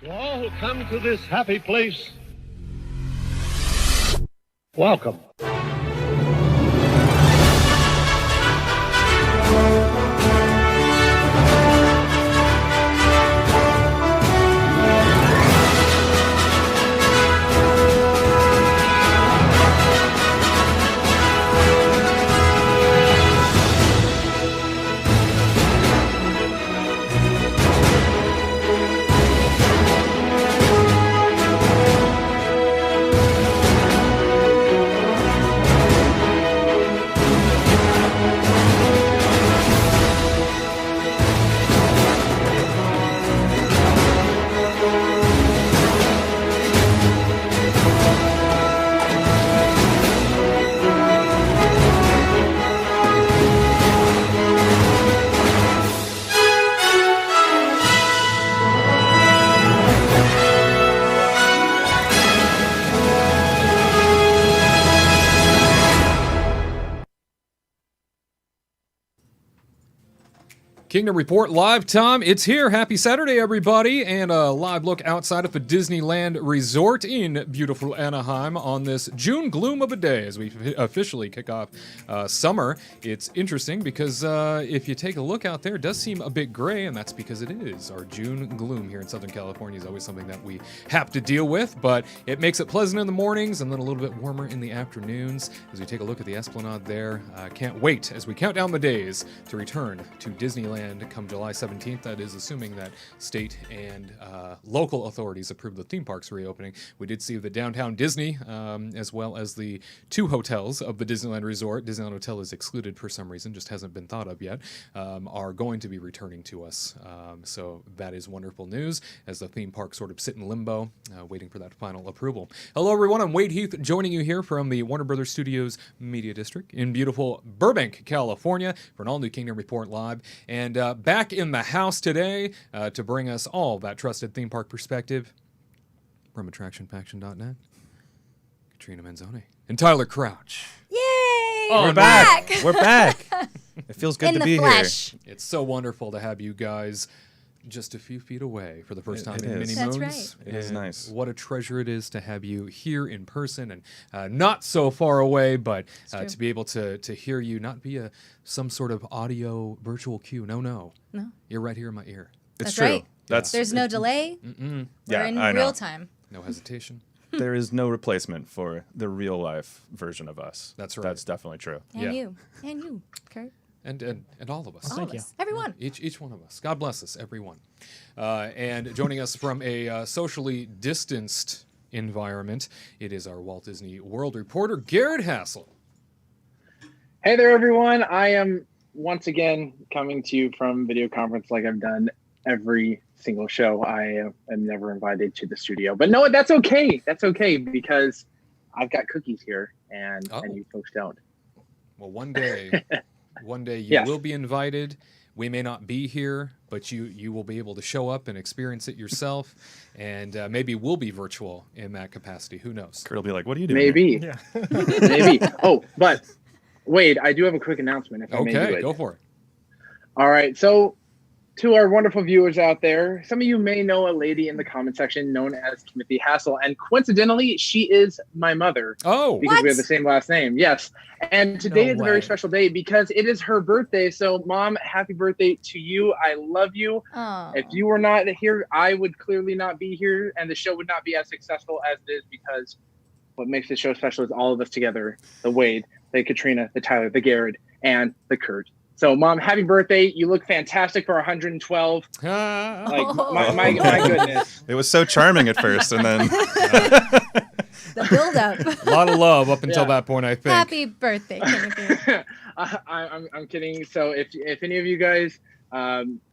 To all who come to this happy place, welcome. Kingdom Report live time. It's here. Happy Saturday, everybody, and a live look outside of the Disneyland Resort in beautiful Anaheim on this June gloom of a day as we officially kick off summer. It's interesting because if you take a look out there, it does seem a bit gray, and that's because it is. Our June gloom here in Southern California is always something that we have to deal with, but it makes it pleasant in the mornings and then a little bit warmer in the afternoons as we take a look at the Esplanade there. Can't wait as we count down the days to return to Disneyland come July 17th. That is assuming that state and local authorities approve the theme parks reopening. We did see the Downtown Disney, as well as the two hotels of the Disneyland Resort. Disneyland Hotel is excluded for some reason, just hasn't been thought of yet, are going to be returning to us. So that is wonderful news as the theme parks sort of sit in limbo, waiting for that final approval. Hello, everyone. I'm Wade Heath, joining you here from the Warner Brothers Studios Media District in beautiful Burbank, California, for an all-new Kingdom Report Live. And back in the house today to bring us all that trusted theme park perspective from AttractionFaction.net, Katrina Manzone and Tyler Crouch. Yay! Oh, we're back. We're back. It feels good in to be flesh. here. It's so wonderful to have you guys just a few feet away for the first time in many That's moons. right. It is nice. What a treasure it is to have you here in person and not so far away, but to be able to hear you, not via some sort of audio virtual cue. No. You're right here in my ear. It's That's true. right. There's no delay. We're Yeah, in I know. real time. No hesitation. There is no replacement for the real life version of us. That's right. That's definitely true. And you, Curt. And all of us. All of us. Everyone. Each one of us. God bless us, everyone. And joining us from a socially distanced environment, it is our Walt Disney World reporter, Gared Hassel. Hey there, everyone. I am once again coming to you from video conference like I've done every single show. I am never invited to the studio. But no, that's okay. That's okay because I've got cookies here and you folks don't. Well, one day you Yes. will be invited. We may not be here, but you will be able to show up and experience it yourself, and maybe we'll be virtual in that capacity. Who knows? Kurt will be like, "What are you doing?" Maybe. here?" Maybe. Oh, but Wade, I do have a quick announcement if I may do Okay, it. go for it. All right. So to our wonderful viewers out there, some of you may know a lady in the comment section known as Timothy Hassel, and coincidentally, she is my mother. Oh, Because What? we have the same last name. Yes. And today is a way. very special day because it is her birthday. So, Mom, happy birthday to you. I love you. Oh. If you were not here, I would clearly not be here, and the show would not be as successful as it is because what makes the show special is all of us together, the Wade, the Katrina, the Tyler, the Gared, and the Curt. So, Mom, happy birthday. You look fantastic for 112. Like, my goodness. It was so charming at first, and then The build-up. a lot of love up until Yeah. that point, I think. Happy birthday, Timothy. I'm kidding. So if any of you guys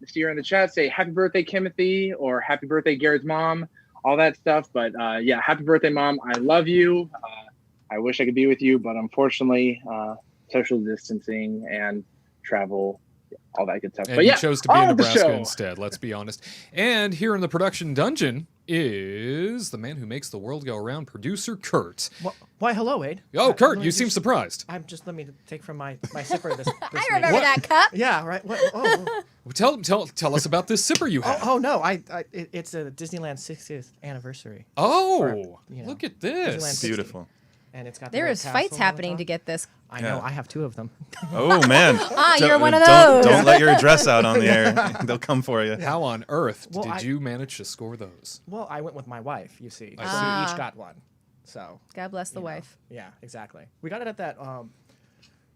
see her in the chat, say happy birthday, Timothy, or happy birthday, Gared's mom, all that stuff. But yeah, happy birthday, Mom. I love you. I wish I could be with you, but unfortunately, social distancing and travel all that good stuff. And But you yeah, chose to be in on the Nebraska show. instead, let's be honest. And here in the production dungeon is the man who makes the world go around, producer Curt. Why, hello, Wade. Oh, Curt, let me you seem just- surprised. let me take from my sipper this I week. remember that cup. Yeah, right. Tell us about this sipper you have. Oh no, it's a Disneyland 60th anniversary, Oh, you know, look at Disneyland this. 60. Beautiful. and it's got. There the is little fights castle on happening top. to get this. I know. Yeah. I have 2 of them. Oh man. You're one of Don't those. let your address out on the air. They'll come for you. How on earth Well, did I- you manage to score those? Well, I went with my wife. You see, I so see. we each got one. So God bless the you know, wife. Yeah, exactly. We got it at that.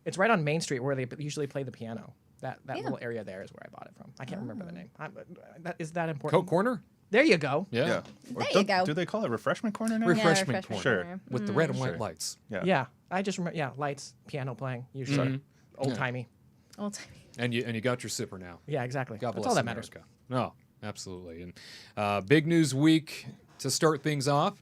It's right on Main Street where they usually play the piano. That Yeah. little area there is where I bought it from. I can't remember the name. Is that important? Coke Corner? There you go. Yeah. Yeah. Or There you don't- go. Do they call it refreshment corner now? Refreshment refreshment corner. Sure. With the red and white Sure. lights. Yeah. Yeah, I just remember. Yeah, lights, piano playing, usually old timey. Old timey. And you got your sipper now. Yeah, exactly. God That's bless all that matters. America. No, absolutely. And big news week to start things off.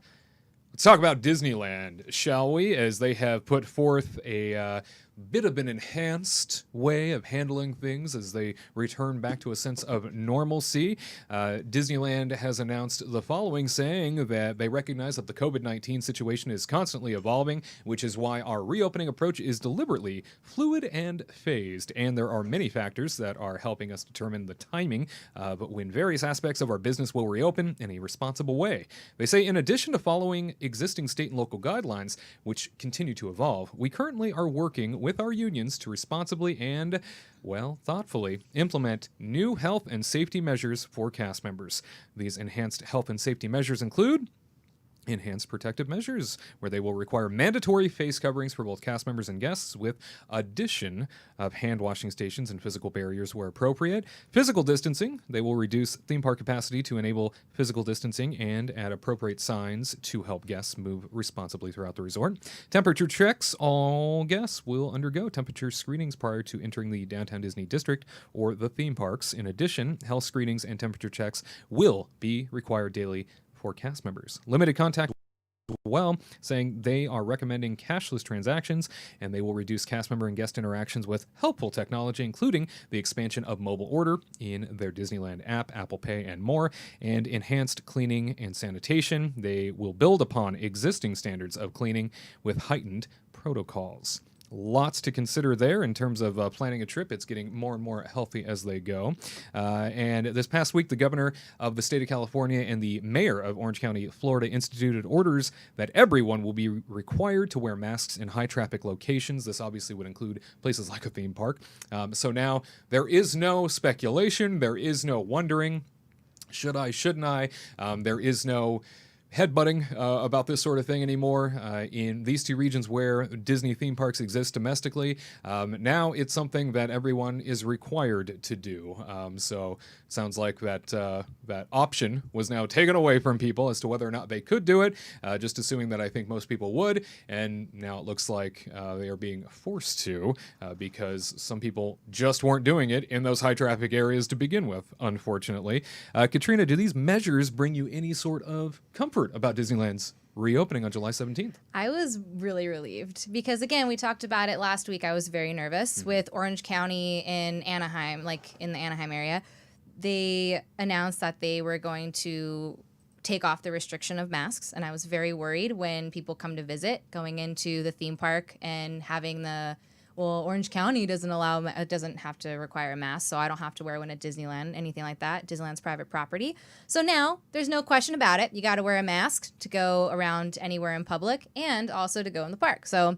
Let's talk about Disneyland, shall we? As they have put forth a bit of an enhanced way of handling things as they return back to a sense of normalcy. Disneyland has announced the following, saying that they recognize that the COVID-19 situation is constantly evolving, which is why our reopening approach is deliberately fluid and phased. And there are many factors that are helping us determine the timing, but when various aspects of our business will reopen in a responsible way. They say, in addition to following existing state and local guidelines, which continue to evolve, we currently are working with our unions to responsibly and, well, thoughtfully implement new health and safety measures for cast members. These enhanced health and safety measures include enhanced protective measures, where they will require mandatory face coverings for both cast members and guests, with addition of hand washing stations and physical barriers where appropriate. Physical distancing, they will reduce theme park capacity to enable physical distancing and add appropriate signs to help guests move responsibly throughout the resort. Temperature checks, all guests will undergo temperature screenings prior to entering the Downtown Disney District or the theme parks. In addition, health screenings and temperature checks will be required daily for cast members. Limited contact as well, saying they are recommending cashless transactions, and they will reduce cast member and guest interactions with helpful technology, including the expansion of mobile order in their Disneyland app, Apple Pay, and more, and enhanced cleaning and sanitation. They will build upon existing standards of cleaning with heightened protocols. Lots to consider there in terms of planning a trip. It's getting more and more healthy as they go. And this past week, the governor of the state of California and the mayor of Orange County, Florida, instituted orders that everyone will be required to wear masks in high traffic locations. This obviously would include places like a theme park. So now there is no speculation. There is no wondering, should I, shouldn't I? There is no headbutting about this sort of thing anymore in these 2 regions where Disney theme parks exist domestically. Now it's something that everyone is required to do. So it sounds like that option was now taken away from people as to whether or not they could do it, just assuming that I think most people would. And now it looks like they are being forced to because some people just weren't doing it in those high traffic areas to begin with, unfortunately. Katrina, do these measures bring you any sort of comfort about Disneyland's reopening on July 17th? I was really relieved because, again, we talked about it last week. I was very nervous with Orange County in Anaheim, like in the Anaheim area. They announced that they were going to take off the restriction of masks, and I was very worried when people come to visit going into the theme park and having Orange County doesn't have to require a mask, so I don't have to wear one at Disneyland, anything like that. Disneyland's private property. So now there's no question about it. You got to wear a mask to go around anywhere in public and also to go in the park. So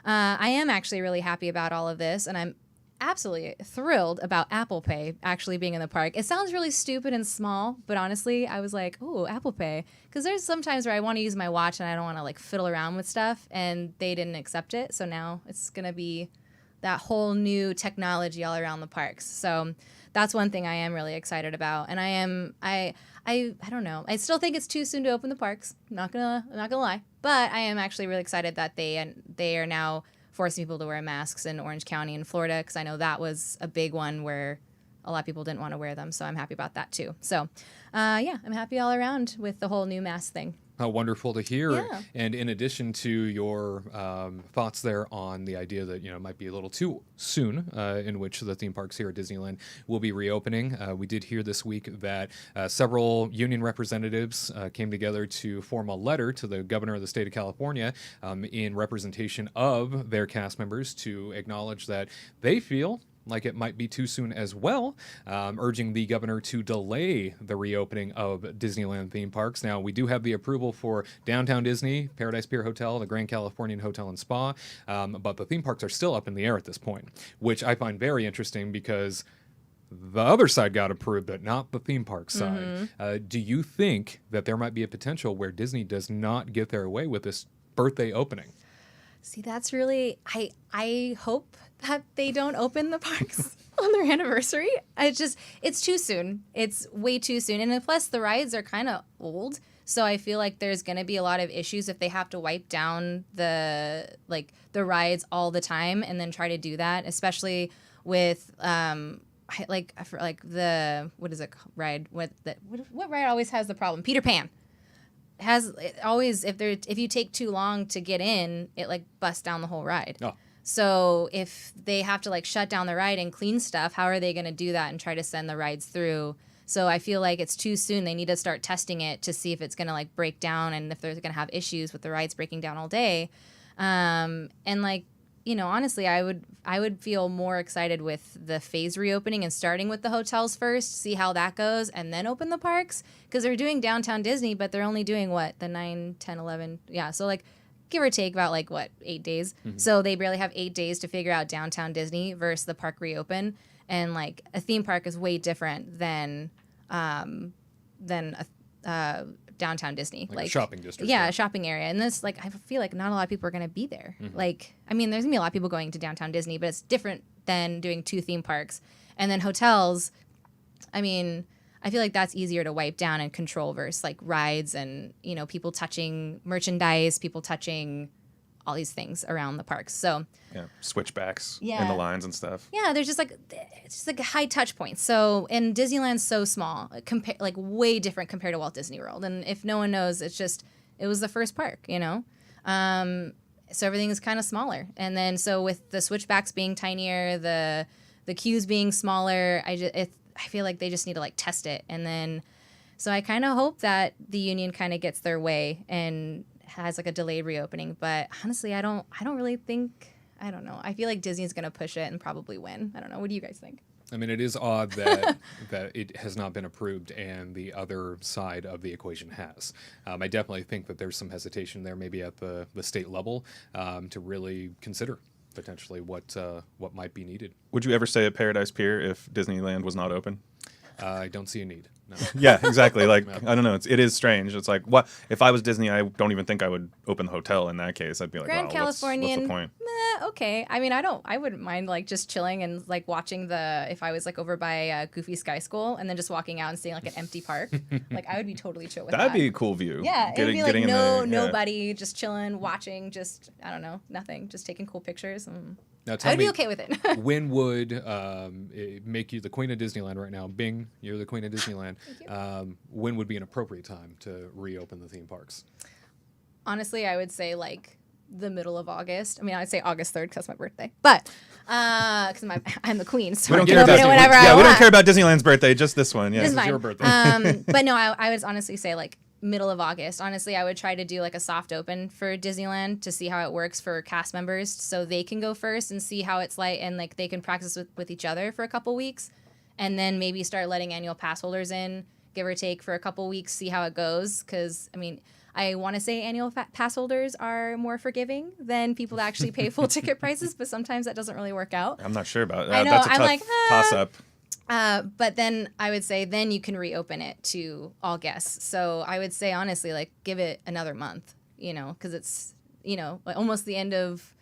I am actually really happy about all of this, and I'm absolutely thrilled about Apple Pay actually being in the park. It sounds really stupid and small, but honestly, I was like, oh, Apple Pay. Because there's some times where I want to use my watch and I don't want to like fiddle around with stuff, and they didn't accept it. So now it's going to be that whole new technology all around the parks. So that's one thing I am really excited about. And I don't know. I still think it's too soon to open the parks. I'm not gonna lie. But I am actually really excited that they are now forcing people to wear masks in Orange County and Florida, because I know that was a big one where a lot of people didn't want to wear them. So I'm happy about that too. So yeah, I'm happy all around with the whole new mask thing. How wonderful to hear. Yeah. And in addition to your thoughts there on the idea that, it might be a little too soon in which the theme parks here at Disneyland will be reopening, we did hear this week that several union representatives came together to form a letter to the governor of the state of California in representation of their cast members to acknowledge that they feel like it might be too soon as well, urging the governor to delay the reopening of Disneyland theme parks. Now, we do have the approval for Downtown Disney, Paradise Pier Hotel, the Grand Californian Hotel and Spa, but the theme parks are still up in the air at this point, which I find very interesting because the other side got approved, but not the theme park side. Do you think that there might be a potential where Disney does not get their way with this birthday opening? See, that's really, I hope that they don't open the parks on their anniversary. It's too soon. It's way too soon. And plus the rides are kind of old. So I feel like there's going to be a lot of issues if they have to wipe down the rides all the time and then try to do that, especially with, what is it ride? What ride always has the problem? Peter Pan. If you take too long to get in, it busts down the whole ride. Oh. So if they have to shut down the ride and clean stuff, how are they going to do that and try to send the rides through? So I feel like it's too soon. They need to start testing it to see if it's going to break down and if they're going to have issues with the rides breaking down all day. Honestly, I would feel more excited with the phase reopening and starting with the hotels first, see how that goes, and then open the parks. Because they're doing Downtown Disney, but they're only doing, the 9, 10, 11? Yeah, so, give or take about, 8 days. Mm-hmm. So they barely have 8 days to figure out Downtown Disney versus the park reopen. And, a theme park is way different than Downtown Disney, a shopping district. Yeah, a shopping area. And this, I feel like not a lot of people are going to be there. Mm-hmm. There's going to be a lot of people going to Downtown Disney, but it's different than doing 2 theme parks. And then hotels, I feel like that's easier to wipe down and control versus rides and, people touching merchandise, people touching all these things around the parks. So yeah, switchbacks Yeah. in the lines and stuff. yeah, there's just it's just high touch points. So and Disneyland's so small, way different compared to Walt Disney World. And if no one knows, it was the first park, so everything is kind of smaller. And then so with the switchbacks being tinier, the queues being smaller, I feel like they just need to test it. And then so I kind of hope that the union kind of gets their way and has a delayed reopening. But honestly, I don't really think, I don't know. I feel like Disney's going to push it and probably win. I don't know. What do you guys think? It is odd that that it has not been approved and the other side of the equation has. I definitely think that there's some hesitation there, maybe at the state level, to really consider potentially what might be needed. Would you ever stay at Paradise Pier if Disneyland was not open? I don't see a need. No. Yeah, exactly. I don't know. It is strange. It's what if I was Disney? I don't even think I would open the hotel in that case. I'd be like, Grand wow, Californian. what's the point? Okay. I wouldn't mind just chilling and watching if I was over by Goofy Sky School and then just walking out and seeing an empty park. I would be totally chill with that. That'd be a cool view. Yeah, it'd be nobody, yeah. just chilling, watching, just I don't know, nothing, just taking cool pictures. Now I would be okay with it. When would it make you the queen of Disneyland right now? Bing, you're the queen of Disneyland. Thank you. When would be an appropriate time to reopen the theme parks? Honestly, I would say the middle of August. I'd say August 3rd because that's my birthday. But because I'm the queen, so We I don't can care open about it whenever I we want. don't care about Disneyland's birthday. Just this one. Yeah. This is It's fine. your birthday. But no, I would honestly say middle of August. Honestly, I would try to do a soft open for Disneyland to see how it works for cast members so they can go first and see how it's and they can practice with each other for a couple weeks and then maybe start letting annual pass holders in, give or take, for a couple weeks, see how it goes. Because, I want to say annual pass holders are more forgiving than people that actually pay full ticket prices, but sometimes that doesn't really work out. I'm not sure about that. I know, That's a I'm tough toss-up. But then I would say then you can reopen it to all guests. So I would say, honestly, give it another month, because it's, almost the end of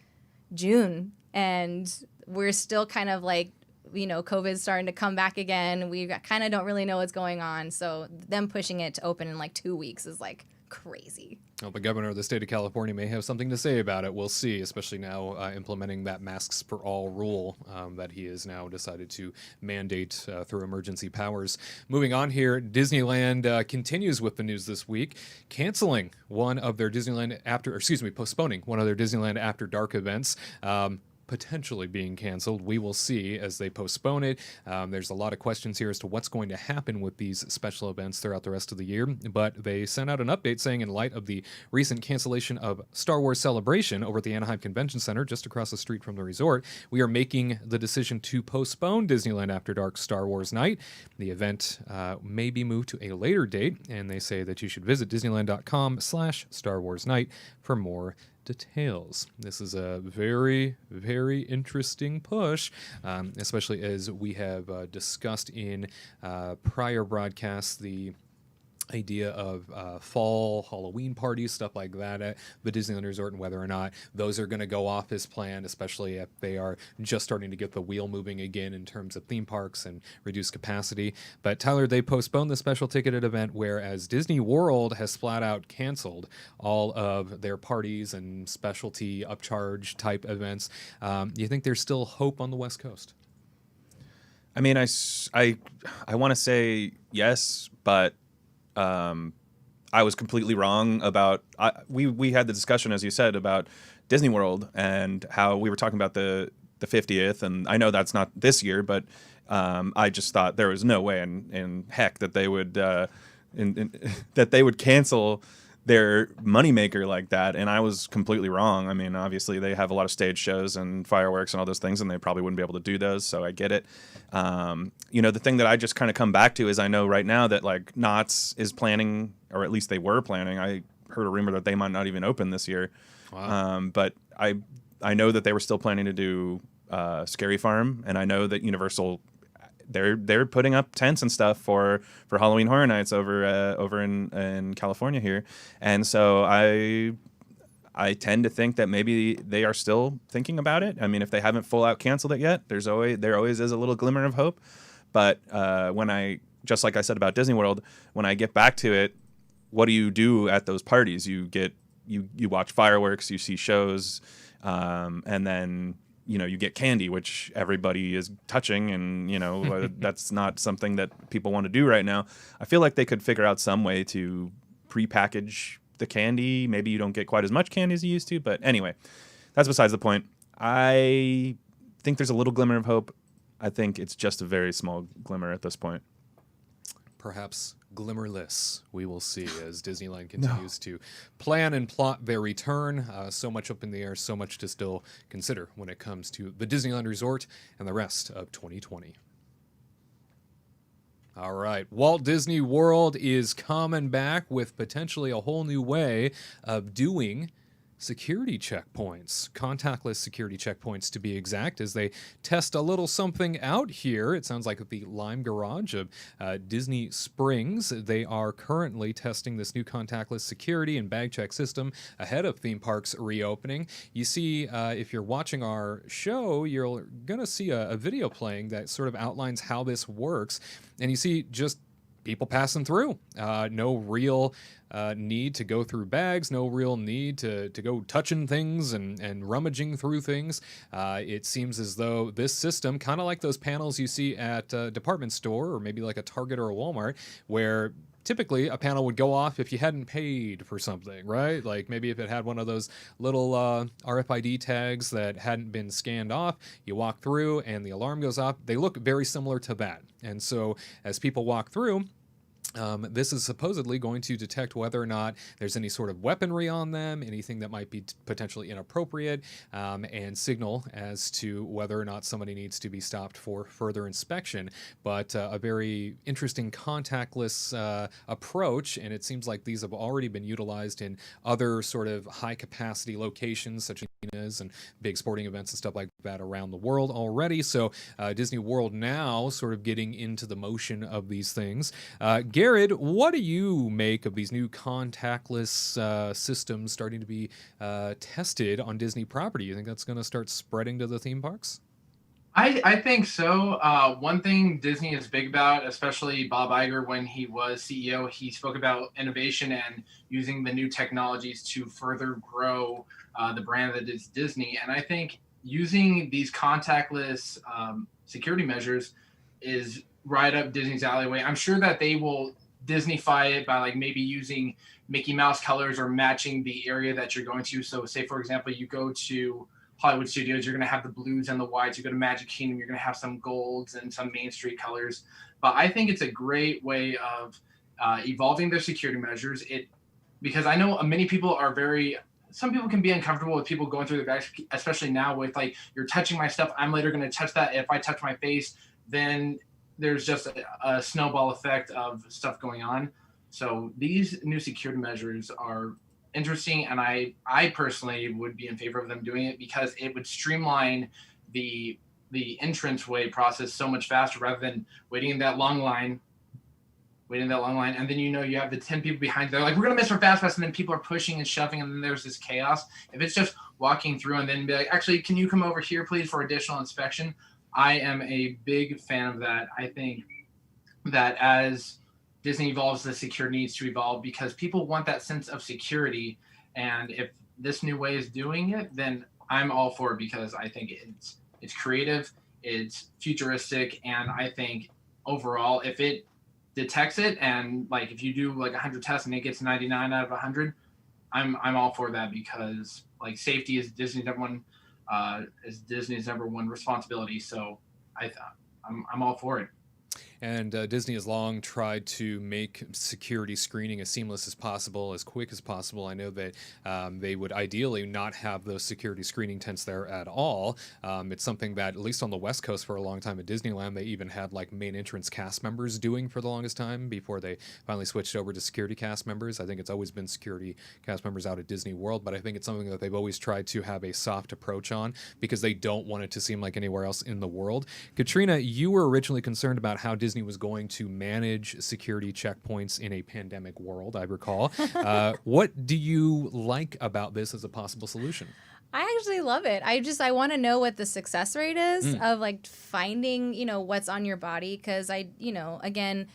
June and we're still kind of COVID's starting to come back again. We kind of don't really know what's going on. So them pushing it to open in 2 weeks is Crazy. Well, the governor of the state of California may have something to say about it. We'll see, especially now implementing that masks for all rule that he has now decided to mandate through emergency powers. Moving on here, Disneyland continues with the news this week, canceling one of their postponing one of their Disneyland After Dark events. Potentially being canceled. We will see as they postpone it. There's a lot of questions here as to what's going to happen with these special events throughout the rest of the year, but they sent out an update saying in light of the recent cancellation of Star Wars Celebration over at the Anaheim Convention Center just across the street from the resort, we are making the decision to postpone Disneyland After Dark Star Wars Night. The event may be moved to a later date, and they say that you should visit disneyland.com/Star Wars Night for more details. This is a very, very interesting push, especially as we have discussed in prior broadcasts, the idea of fall Halloween parties, stuff like that at the Disneyland Resort, and whether or not those are going to go off as planned, especially if they are just starting to get the wheel moving again in terms of theme parks and reduced capacity. But Tyler, they postponed the special ticketed event, whereas Disney World has flat out canceled all of their parties and specialty upcharge type events. Do you think there's still hope on the West Coast? I mean, I want to say yes, but I was completely wrong about. We had the discussion, as you said, about Disney World and how we were talking about the 50th, and I know that's not this year, but I just thought there was no way in heck that they would that they would cancel their moneymaker like that, and I was completely wrong. I mean, obviously they have a lot of stage shows and fireworks and all those things, and they probably wouldn't be able to do those, so I get it. The thing that I just kind of come back to is I know right now that like Knott's is planning, or at least they were planning. I heard a rumor that they might not even open this year. Wow. But I know that they were still planning to do Scary Farm, and I know that Universal, they're putting up tents and stuff for Halloween Horror Nights over in California here, and so I tend to think that maybe they are still thinking about it. I mean, if they haven't full out canceled it yet, there always is a little glimmer of hope. But just like I said about Disney World, when I get back to it, what do you do at those parties? You watch fireworks, you see shows, and then you get candy, which everybody is touching, and that's not something that people want to do right now. I feel like they could figure out some way to prepackage the candy. Maybe you don't get quite as much candy as you used to, but anyway, that's besides the point. I think there's a little glimmer of hope. I think it's just a very small glimmer at this point. Perhaps glimmerless. We will see as Disneyland continues to plan and plot their return. So much up in the air, so much to still consider when it comes to the Disneyland Resort and the rest of 2020. All right. Walt Disney World is coming back with potentially a whole new way of doing security checkpoints, contactless security checkpoints to be exact, as they test a little something out here. It sounds like at the Lime Garage of Disney Springs, they are currently testing this new contactless security and bag check system ahead of theme parks reopening. You see, if you're watching our show, you're going to see a video playing that sort of outlines how this works. And you see just people passing through. No real need to go through bags, no real need to go touching things and rummaging through things. It seems as though this system, kind of like those panels you see at a department store or maybe like a Target or a Walmart, where typically a panel would go off if you hadn't paid for something, right? Like maybe if it had one of those little RFID tags that hadn't been scanned off, you walk through and the alarm goes off. They look very similar to that. And so as people walk through, this is supposedly going to detect whether or not there's any sort of weaponry on them, anything that might be potentially inappropriate, and signal as to whether or not somebody needs to be stopped for further inspection. But a very interesting contactless approach, and it seems like these have already been utilized in other sort of high-capacity locations, such as arenas and big sporting events and stuff like that around the world already. So Disney World now sort of getting into the motion of these things. Gared, what do you make of these new contactless systems starting to be tested on Disney property? You think that's going to start spreading to the theme parks? I think so. One thing Disney is big about, especially Bob Iger when he was CEO, he spoke about innovation and using the new technologies to further grow the brand that is Disney. And I think using these contactless security measures is right up Disney's alleyway. I'm sure that they will Disneyfy it by like maybe using Mickey Mouse colors or matching the area that you're going to. So say, for example, you go to Hollywood Studios, you're going to have the blues and the whites. You go to Magic Kingdom, you're going to have some golds and some Main Street colors. But I think it's a great way of evolving their security measures. Because I know many people are some people can be uncomfortable with people going through their bags, especially now with like, you're touching my stuff. I'm later going to touch that. If I touch my face, then there's just a snowball effect of stuff going on. So these new security measures are interesting, and I personally would be in favor of them doing it because it would streamline the entranceway process so much faster rather than waiting in that long line, and then you have the 10 people behind you. They're like, we're gonna miss our fast pass, and then people are pushing and shoving, and then there's this chaos. If it's just walking through and then be like, actually, can you come over here please for additional inspection? I am a big fan of that. I think that as Disney evolves, the security needs to evolve because people want that sense of security. And if this new way is doing it, then I'm all for it because I think it's creative, it's futuristic, and I think overall, if it detects it and like if you do like 100 tests and it gets 99 out of 100, I'm all for that because like safety is Disney's number one responsibility. So I'm all for it. And Disney has long tried to make security screening as seamless as possible, as quick as possible. I know that they would ideally not have those security screening tents there at all. It's something that, at least on the West Coast for a long time at Disneyland, they even had like main entrance cast members doing for the longest time before they finally switched over to security cast members. I think it's always been security cast members out at Disney World, but I think it's something that they've always tried to have a soft approach on because they don't want it to seem like anywhere else in the world. Katrina, you were originally concerned about how Disney was going to manage security checkpoints in a pandemic world, I recall. What do you like about this as a possible solution? I actually love it. I want to know what the success rate is of like finding, what's on your body. Cause again,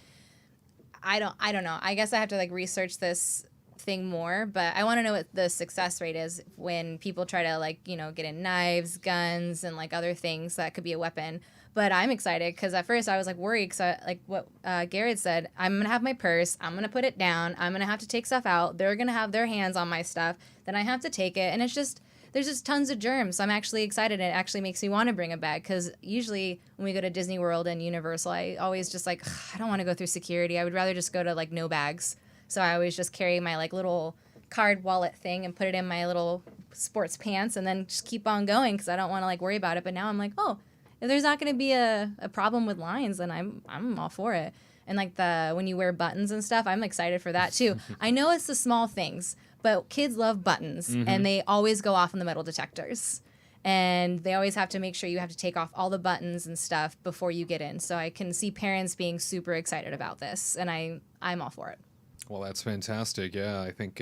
I don't know. I guess I have to like research this thing more, but I want to know what the success rate is when people try to like, get in knives, guns, and like other things that could be a weapon. But I'm excited because at first I was like worried because like what Gared said, I'm going to have my purse, I'm going to put it down, I'm going to have to take stuff out, they're going to have their hands on my stuff, then I have to take it, and there's just tons of germs. So I'm actually excited. It actually makes me want to bring a bag because usually when we go to Disney World and Universal, I always just like, I don't want to go through security. I would rather just go to like no bags. So I always just carry my like little card wallet thing and put it in my little sports pants and then just keep on going because I don't want to like worry about it. But now I'm like, oh, if there's not going to be a problem with lines, then I'm all for it. And like when you wear buttons and stuff, I'm excited for that too. I know it's the small things, but kids love buttons and they always go off in the metal detectors. And they always have to make sure you have to take off all the buttons and stuff before you get in. So I can see parents being super excited about this, and I'm all for it. Well, that's fantastic. Yeah, I think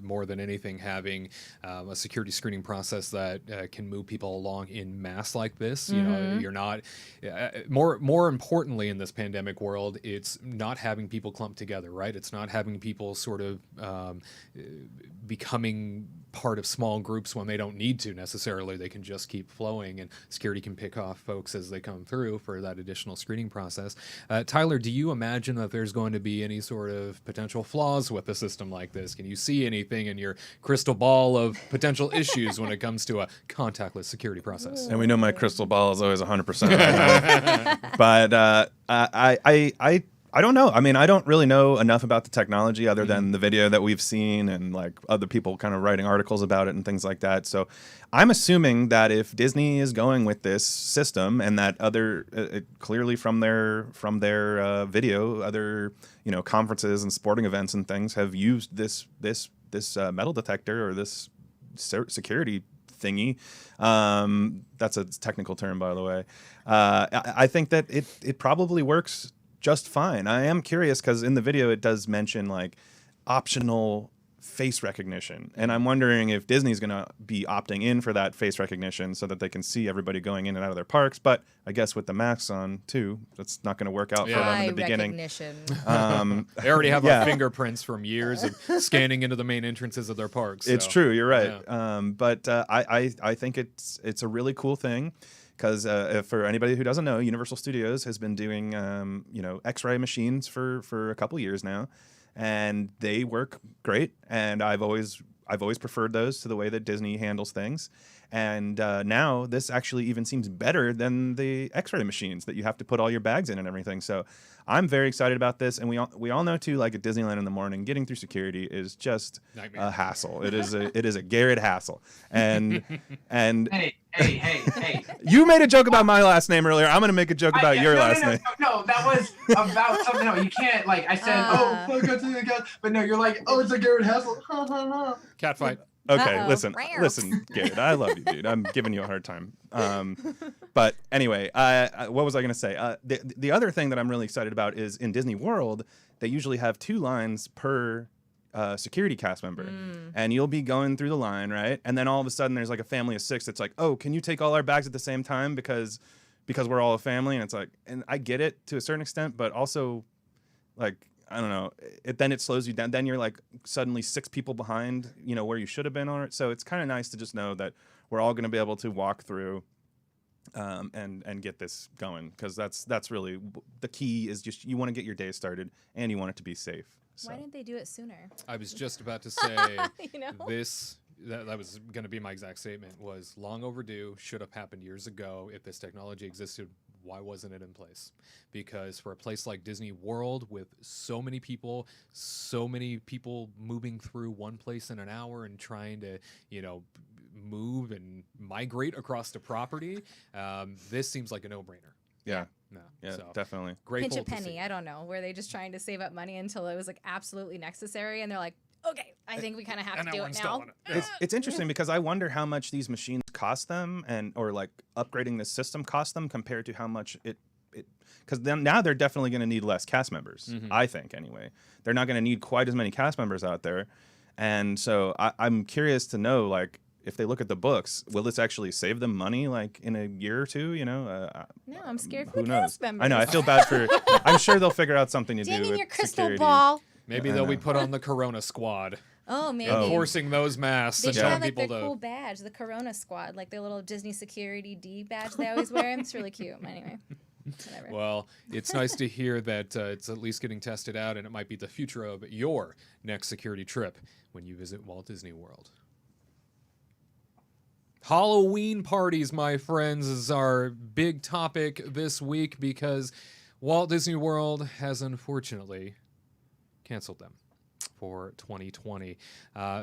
more than anything, having a security screening process that can move people along in mass like this, you're not. More importantly, in this pandemic world, it's not having people clumped together, right? It's not having people sort of becoming part of small groups when they don't need to necessarily. They can just keep flowing, and security can pick off folks as they come through for that additional screening process. Tyler, do you imagine that there's going to be any sort of potential flaws with a system like this? Can you see anything in your crystal ball of potential issues when it comes to a contactless security process? And we know my crystal ball is always 100% right now. But I don't know. I mean, I don't really know enough about the technology other than the video that we've seen and like other people kind of writing articles about it and things like that. So I'm assuming that if Disney is going with this system and that other clearly from their video, other conferences and sporting events and things have used this metal detector or this security thingy. That's a technical term, by the way. I think that it probably works just fine. I am curious because in the video it does mention like optional face recognition. And I'm wondering if Disney's going to be opting in for that face recognition so that they can see everybody going in and out of their parks. But I guess with the masks on, too, that's not going to work out for them Eye in the beginning. recognition. They already have Yeah. our fingerprints from years of scanning into the main entrances of their parks. It's so, true. You're right. yeah. But I think it's a really cool thing. Because for anybody who doesn't know, Universal Studios has been doing X-ray machines for a couple years now, and they work great. And I've always preferred those to the way that Disney handles things. And now this actually even seems better than the X-ray machines that you have to put all your bags in and everything. So I'm very excited about this. And we all know too, like at Disneyland in the morning, getting through security is just Nightmare. a hassle. It is a Gared hassle. And Hey. you made a joke about my last name earlier. I'm going to make a joke about your last name. No, that was about something. No, you can't. Like I said, but no, you're like, oh, it's a Garrett Hassel. Cat fight. Okay, Uh-oh. listen, Gared. I love you, dude. I'm giving you a hard time. But anyway, what was I going to say? The other thing that I'm really excited about is in Disney World, they usually have 2 lines per security cast member. And you'll be going through the line, right? And then all of a sudden there's like a family of 6 that's like, oh, can you take all our bags at the same time because we're all a family? And it's like, and I get it to a certain extent, but also like, I don't know, then it slows you down. Then you're like suddenly 6 people behind, where you should have been on it. So it's kind of nice to just know that we're all going to be able to walk through and get this going, because that's really the key. Is just you want to get your day started and you want it to be safe. So. Why didn't they do it sooner? I was just about to say that was going to be my exact statement. Was long overdue. Should have happened years ago. If this technology existed, why wasn't it in place? Because for a place like Disney World with so many people moving through one place in an hour and trying to, move and migrate across the property, this seems like a no-brainer. Yeah. No. Yeah, So, definitely. grateful Pinch a to penny. see. I don't know. Were they just trying to save up money until it was like absolutely necessary, and they're like, okay, I think we kind of have And to now do we're it now. installing it. It's interesting because I wonder how much these machines cost them, or like upgrading the system cost them compared to how much it because then now they're definitely going to need less cast members. I think anyway, they're not going to need quite as many cast members out there, and so I'm curious to know, like, if they look at the books, will this actually save them money, like in a year or two? No, I'm scared for who the knows? cast members. I know. I feel bad for. I'm sure they'll figure out something to do Dang in with your crystal security. ball. Maybe they'll be put on the Corona Squad, Oh, maybe. enforcing those masks They and should telling have like people their to. cool badge, the Corona Squad, like their little Disney Security D badge they always wear. It's really cute. Anyway, whatever. Well, it's nice to hear that it's at least getting tested out, and it might be the future of your next security trip when you visit Walt Disney World. Halloween parties, my friends, is our big topic this week because Walt Disney World has unfortunately canceled them for 2020.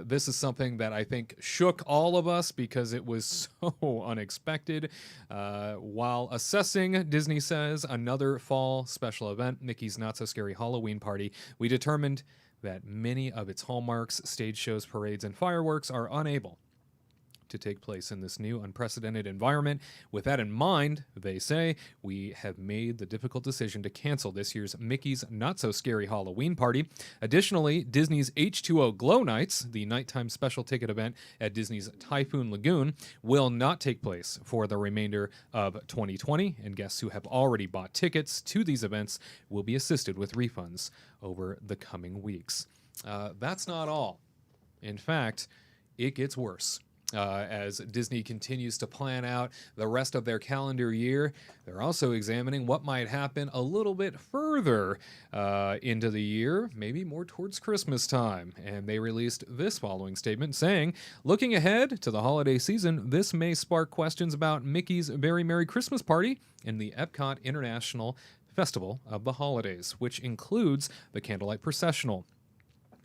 This is something that I think shook all of us because it was so unexpected. While assessing, Disney says, another fall special event, Mickey's Not So Scary Halloween Party, we determined that many of its hallmarks, stage shows, parades, and fireworks are unable to take place in this new unprecedented environment. With that in mind, they say, we have made the difficult decision to cancel this year's Mickey's Not So Scary Halloween Party. Additionally, Disney's H2O Glow Nights, the nighttime special ticket event at Disney's Typhoon Lagoon, will not take place for the remainder of 2020, and guests who have already bought tickets to these events will be assisted with refunds over the coming weeks. That's not all. In fact, it gets worse. As Disney continues to plan out the rest of their calendar year, they're also examining what might happen a little bit further into the year, maybe more towards Christmas time. And they released this following statement saying, looking ahead to the holiday season, this may spark questions about Mickey's Very Merry Christmas Party and the Epcot International Festival of the Holidays, which includes the Candlelight Processional.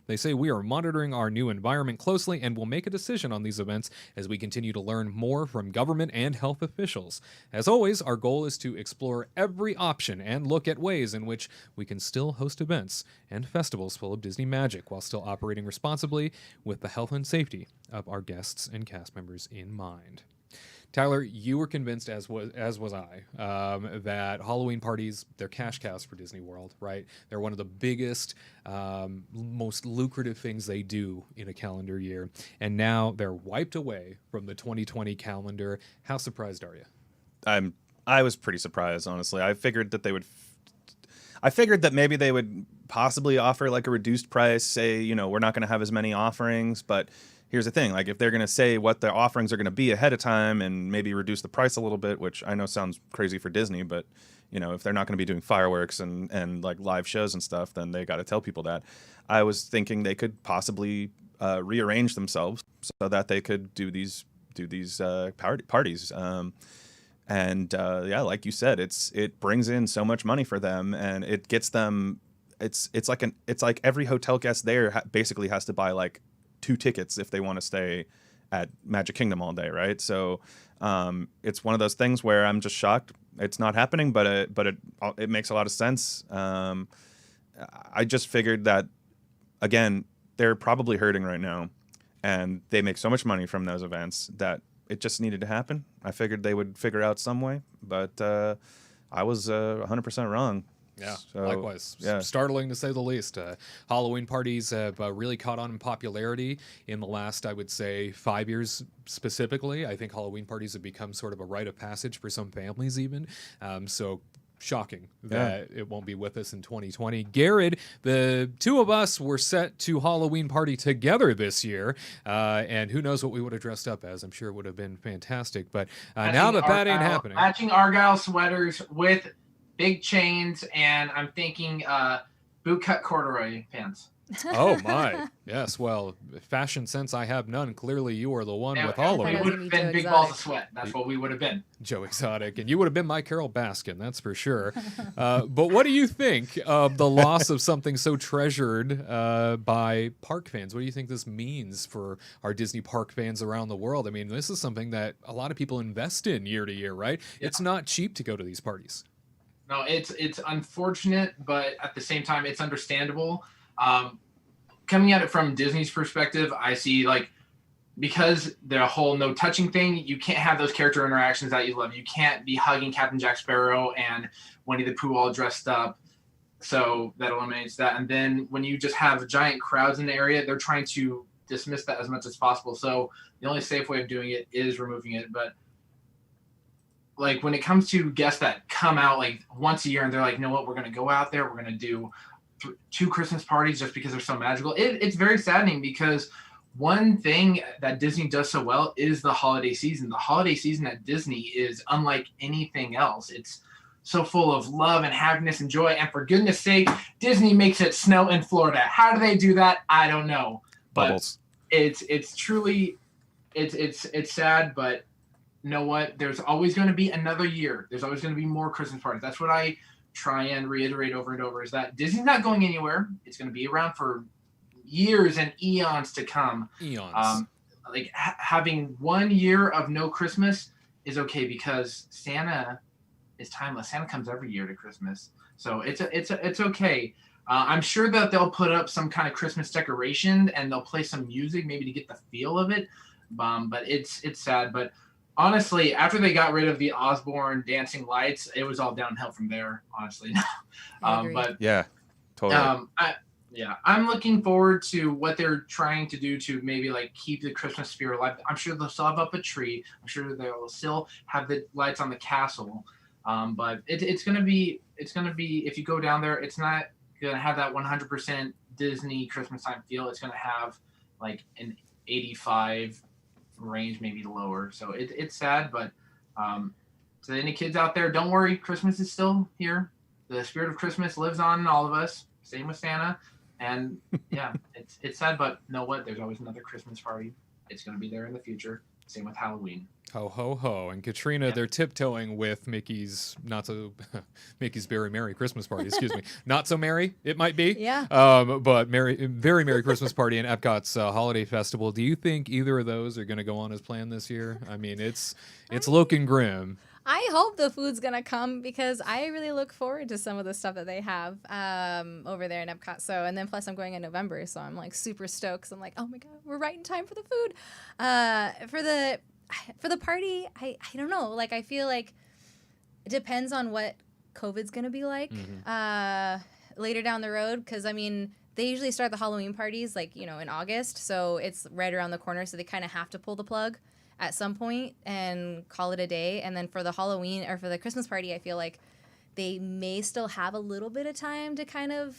They say we are monitoring our new environment closely and will make a decision on these events as we continue to learn more from government and health officials. As always, our goal is to explore every option and look at ways in which we can still host events and festivals full of Disney magic while still operating responsibly with the health and safety of our guests and cast members in mind. Tyler, you were convinced, as was I, that Halloween parties, they're cash cows for Disney World, right? They're one of the biggest, most lucrative things they do in a calendar year. And now they're wiped away from the 2020 calendar. How surprised are you? I was pretty surprised, honestly. I figured that maybe they would possibly offer like a reduced price, say, we're not going to have as many offerings, but here's the thing, like if they're going to say what the offerings are going to be ahead of time and maybe reduce the price a little bit, which I know sounds crazy for Disney, but if they're not going to be doing fireworks and like live shows and stuff, then they got to tell people that. I was thinking they could possibly rearrange themselves so that they could do these parties. Like you said, it brings in so much money for them, and it gets them. It's like every hotel guest there basically has to buy like 2 tickets if they want to stay at Magic Kingdom all day, right? So it's one of those things where I'm just shocked it's not happening, but it makes a lot of sense. I just figured that, again, they're probably hurting right now, and they make so much money from those events that it just needed to happen. I figured they would figure out some way, but I was 100% wrong. Yeah, So, likewise. yeah. Startling to say the least. Halloween parties have really caught on in popularity in the last, I would say, 5 years specifically. I think Halloween parties have become sort of a rite of passage for some families even. So shocking that it won't be with us in 2020. Gared, the two of us were set to Halloween party together this year, and who knows what we would have dressed up as. I'm sure it would have been fantastic, but now that ain't happening. Matching Argyle sweaters with big chains, and I'm thinking bootcut corduroy pants. Oh my, yes. Well, fashion sense I have none. Clearly, you are the one with all of We it. would have been big balls of sweat. That's what we would have been. Joe Exotic, and you would have been my Carol Baskin, that's for sure. But what do you think of the loss of something so treasured by park fans? What do you think this means for our Disney park fans around the world? I mean, this is something that a lot of people invest in year to year, right? Yeah. It's not cheap to go to these parties. No, it's unfortunate, but at the same time, it's understandable. Coming at it from Disney's perspective, I see because the whole no touching thing, you can't have those character interactions that you love. You can't be hugging Captain Jack Sparrow and Winnie the Pooh all dressed up. So that eliminates that. And then when you just have giant crowds in the area, they're trying to dismiss that as much as possible. So the only safe way of doing it is removing it. But when it comes to guests that come out once a year and they're like, you know what, we're going to go out there, we're going to do 2 Christmas parties just because they're so magical. It's very saddening because one thing that Disney does so well is the holiday season. The holiday season at Disney is unlike anything else. It's so full of love and happiness and joy. And for goodness sake, Disney makes it snow in Florida. How do they do that? I don't know. Bubbles. But it's truly it's sad, but you know what? There's always going to be another year. There's always going to be more Christmas parties. That's what I try and reiterate over and over, is that Disney's not going anywhere. It's going to be around for years and eons to come. Eons. Having 1 year of no Christmas is okay because Santa is timeless. Santa comes every year to Christmas, so it's okay. I'm sure that they'll put up some kind of Christmas decoration and they'll play some music maybe to get the feel of it. But it's sad. But honestly, after they got rid of the Osborne dancing lights, it was all downhill from there, honestly. But yeah, totally. I'm looking forward to what they're trying to do to maybe keep the Christmas spirit alive. I'm sure they'll still have up a tree. I'm sure they'll still have the lights on the castle. But it's gonna be if you go down there, it's not gonna have that 100% Disney Christmas time feel. It's gonna have an 85 range, maybe lower. So it's sad, but to any kids out there, don't worry, Christmas is still here. The spirit of Christmas lives on in all of us. Same with Santa. And yeah, it's sad, but you know what? There's always another Christmas party. It's going to be there in the future. Same with Halloween. Ho, ho, ho. And Katrina, they're tiptoeing with Mickey's Mickey's Very Merry Christmas Party, excuse me. Not so merry, it might be. Yeah. But very Merry Christmas Party and Epcot's Holiday Festival. Do you think either of those are going to go on as planned this year? I mean, it's looking grim. I hope the food's going to come because I really look forward to some of the stuff that they have over there in Epcot. So, and then plus I'm going in November, so I'm super stoked. So I'm oh my God, we're right in time for the food. For the for the party, I don't know. Like, I feel like it depends on what COVID's going to be like later down the road. Because, I mean, they usually start the Halloween parties, like, you know, in August. So it's right around the corner. So they kind of have to pull the plug at some point and call it a day. And then for the Halloween or for the Christmas party, I feel like they may still have a little bit of time to kind of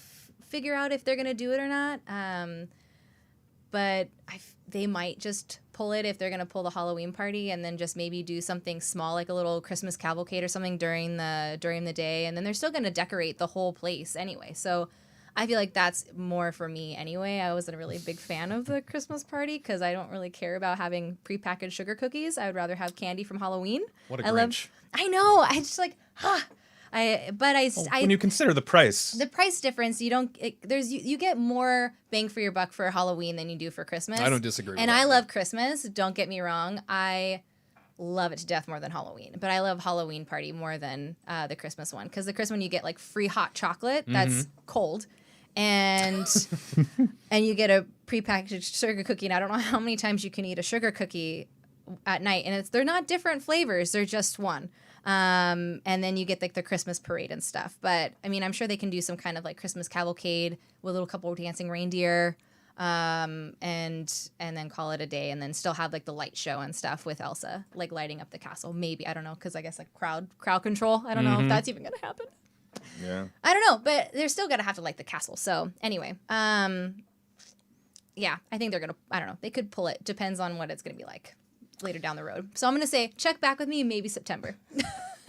figure out if they're going to do it or not. But they might just pull it if they're going to pull the Halloween party and then just maybe do something small, like a little Christmas cavalcade or something during the day. And then they're still going to decorate the whole place anyway. So I feel like that's more for me anyway. I wasn't a really big fan of the Christmas party because I don't really care about having prepackaged sugar cookies. I would rather have candy from Halloween. What a Grinch. I know. I just like, when you consider the price. The price difference, you get more bang for your buck for Halloween than you do for Christmas. I don't disagree. And I love Christmas. Don't get me wrong. I love it to death more than Halloween. But I love Halloween party more than the Christmas one. Because the Christmas one, you get like free hot chocolate that's cold. And and you get a prepackaged sugar cookie. And I don't know how many times you can eat a sugar cookie at night. And they're not different flavors. They're just one. And then you get like the Christmas parade and stuff. But I mean, I'm sure they can do some kind of like Christmas cavalcade with a little couple of dancing reindeer, and then call it a day, and then still have like the light show and stuff with Elsa like lighting up the castle. Maybe, I don't know, because I guess like crowd control. I don't know if that's even gonna happen. Yeah. I don't know, but they're still gonna have to light the castle. So anyway, yeah, I think they're gonna. I don't know. They could pull it. Depends on what it's gonna be like later down the road. So I'm going to say, check back with me maybe September.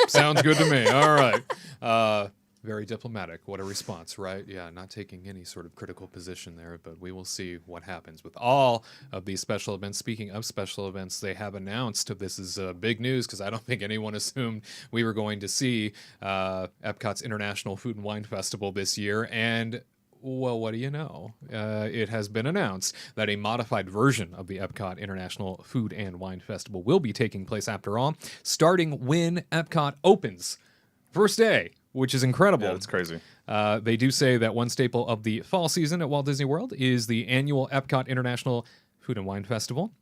Sounds good to me. All right. Very diplomatic. What a response, right? Yeah, not taking any sort of critical position there, but we will see what happens with all of these special events. Speaking of special events, they have announced, this is big news because I don't think anyone assumed we were going to see Epcot's International Food and Wine Festival this year, and well, what do you know? It has been announced that a modified version of the Epcot International Food and Wine Festival will be taking place after all, starting when Epcot opens. First day, which is incredible. Yeah, that's crazy. They do say that one staple of the fall season at Walt Disney World is the annual Epcot International Food and Wine Festival.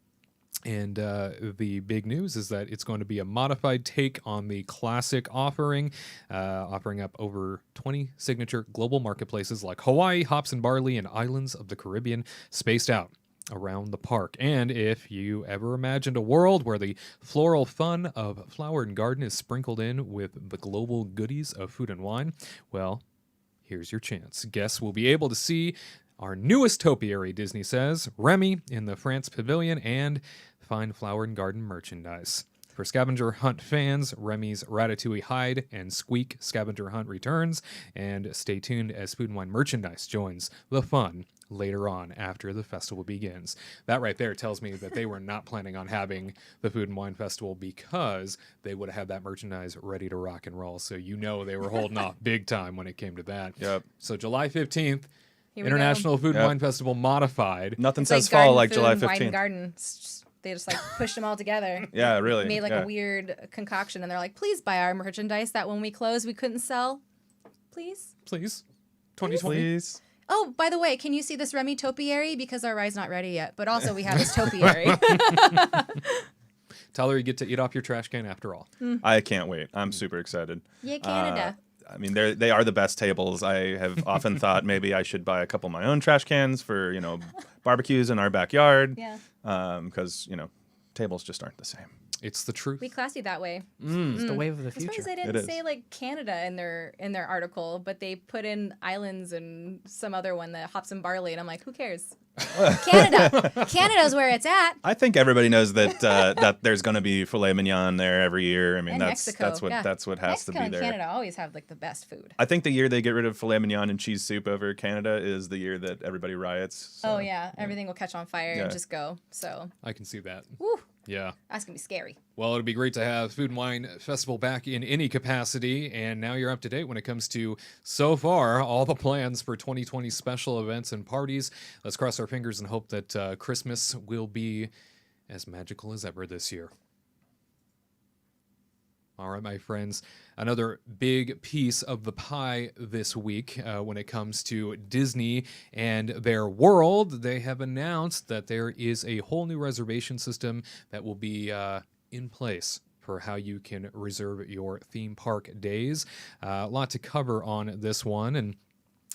And the big news is that it's going to be a modified take on the classic offering, offering up over 20 signature global marketplaces like Hawaii, hops and barley, and islands of the Caribbean spaced out around the park. And if you ever imagined a world where the floral fun of Flower and Garden is sprinkled in with the global goodies of food and wine, well, here's your chance. Guests will be able to see our newest topiary, Disney says, Remy in the France Pavilion, and find Flower and Garden merchandise. For scavenger hunt fans, Remy's Ratatouille Hide and Squeak Scavenger Hunt returns, and stay tuned as Food and Wine merchandise joins the fun later on after the festival begins. That right there tells me that they were not planning on having the Food and Wine Festival because they would have had that merchandise ready to rock and roll. So you know they were holding off big time when it came to that. Yep. So July 15th, Here we International Food and Yep. Wine Festival modified. Nothing It's says like garden fall like food July and wine 15th. garden. They just like pushed them all together. Yeah, really. Made like yeah. a weird concoction, and they're like, "Please buy our merchandise that when we close we couldn't sell, please." Please. 2020. Please. Oh, by the way, can you see this Remy topiary? Because our ride's not ready yet, but also we have this topiary. Tyler, you get to eat off your trash can after all. I can't wait. I'm super excited. Yay, Canada. I mean, they are the best tables. I have often thought maybe I should buy a couple of my own trash cans for, barbecues in our backyard. Yeah. Because, tables just aren't the same. It's the truth. We classy that way. It's the wave of the I'm surprised future. they It didn't is. say like Canada in their article, but they put in islands and some other one, the hops and barley, and I'm like, who cares? Canada's where it's at. I think everybody knows that that there's going to be filet mignon there every year. I mean, And that's Mexico, that's what yeah. that's what has Mexico to be and there. Canada always have like the best food. I think the year they get rid of filet mignon and cheese soup over Canada is the year that everybody riots. So, Oh yeah, everything will catch on fire Yeah. and just go. So, I can see that. whew, Yeah. that's gonna be scary. Well, it'd be great to have Food and Wine Festival back in any capacity, and now you're up to date when it comes to, so far, all the plans for 2020 special events and parties. Let's cross our fingers and hope that Christmas will be as magical as ever this year. All right, my friends, another big piece of the pie this week when it comes to Disney and their world. They have announced that there is a whole new reservation system that will be in place for how you can reserve your theme park days. A lot to cover on this one, and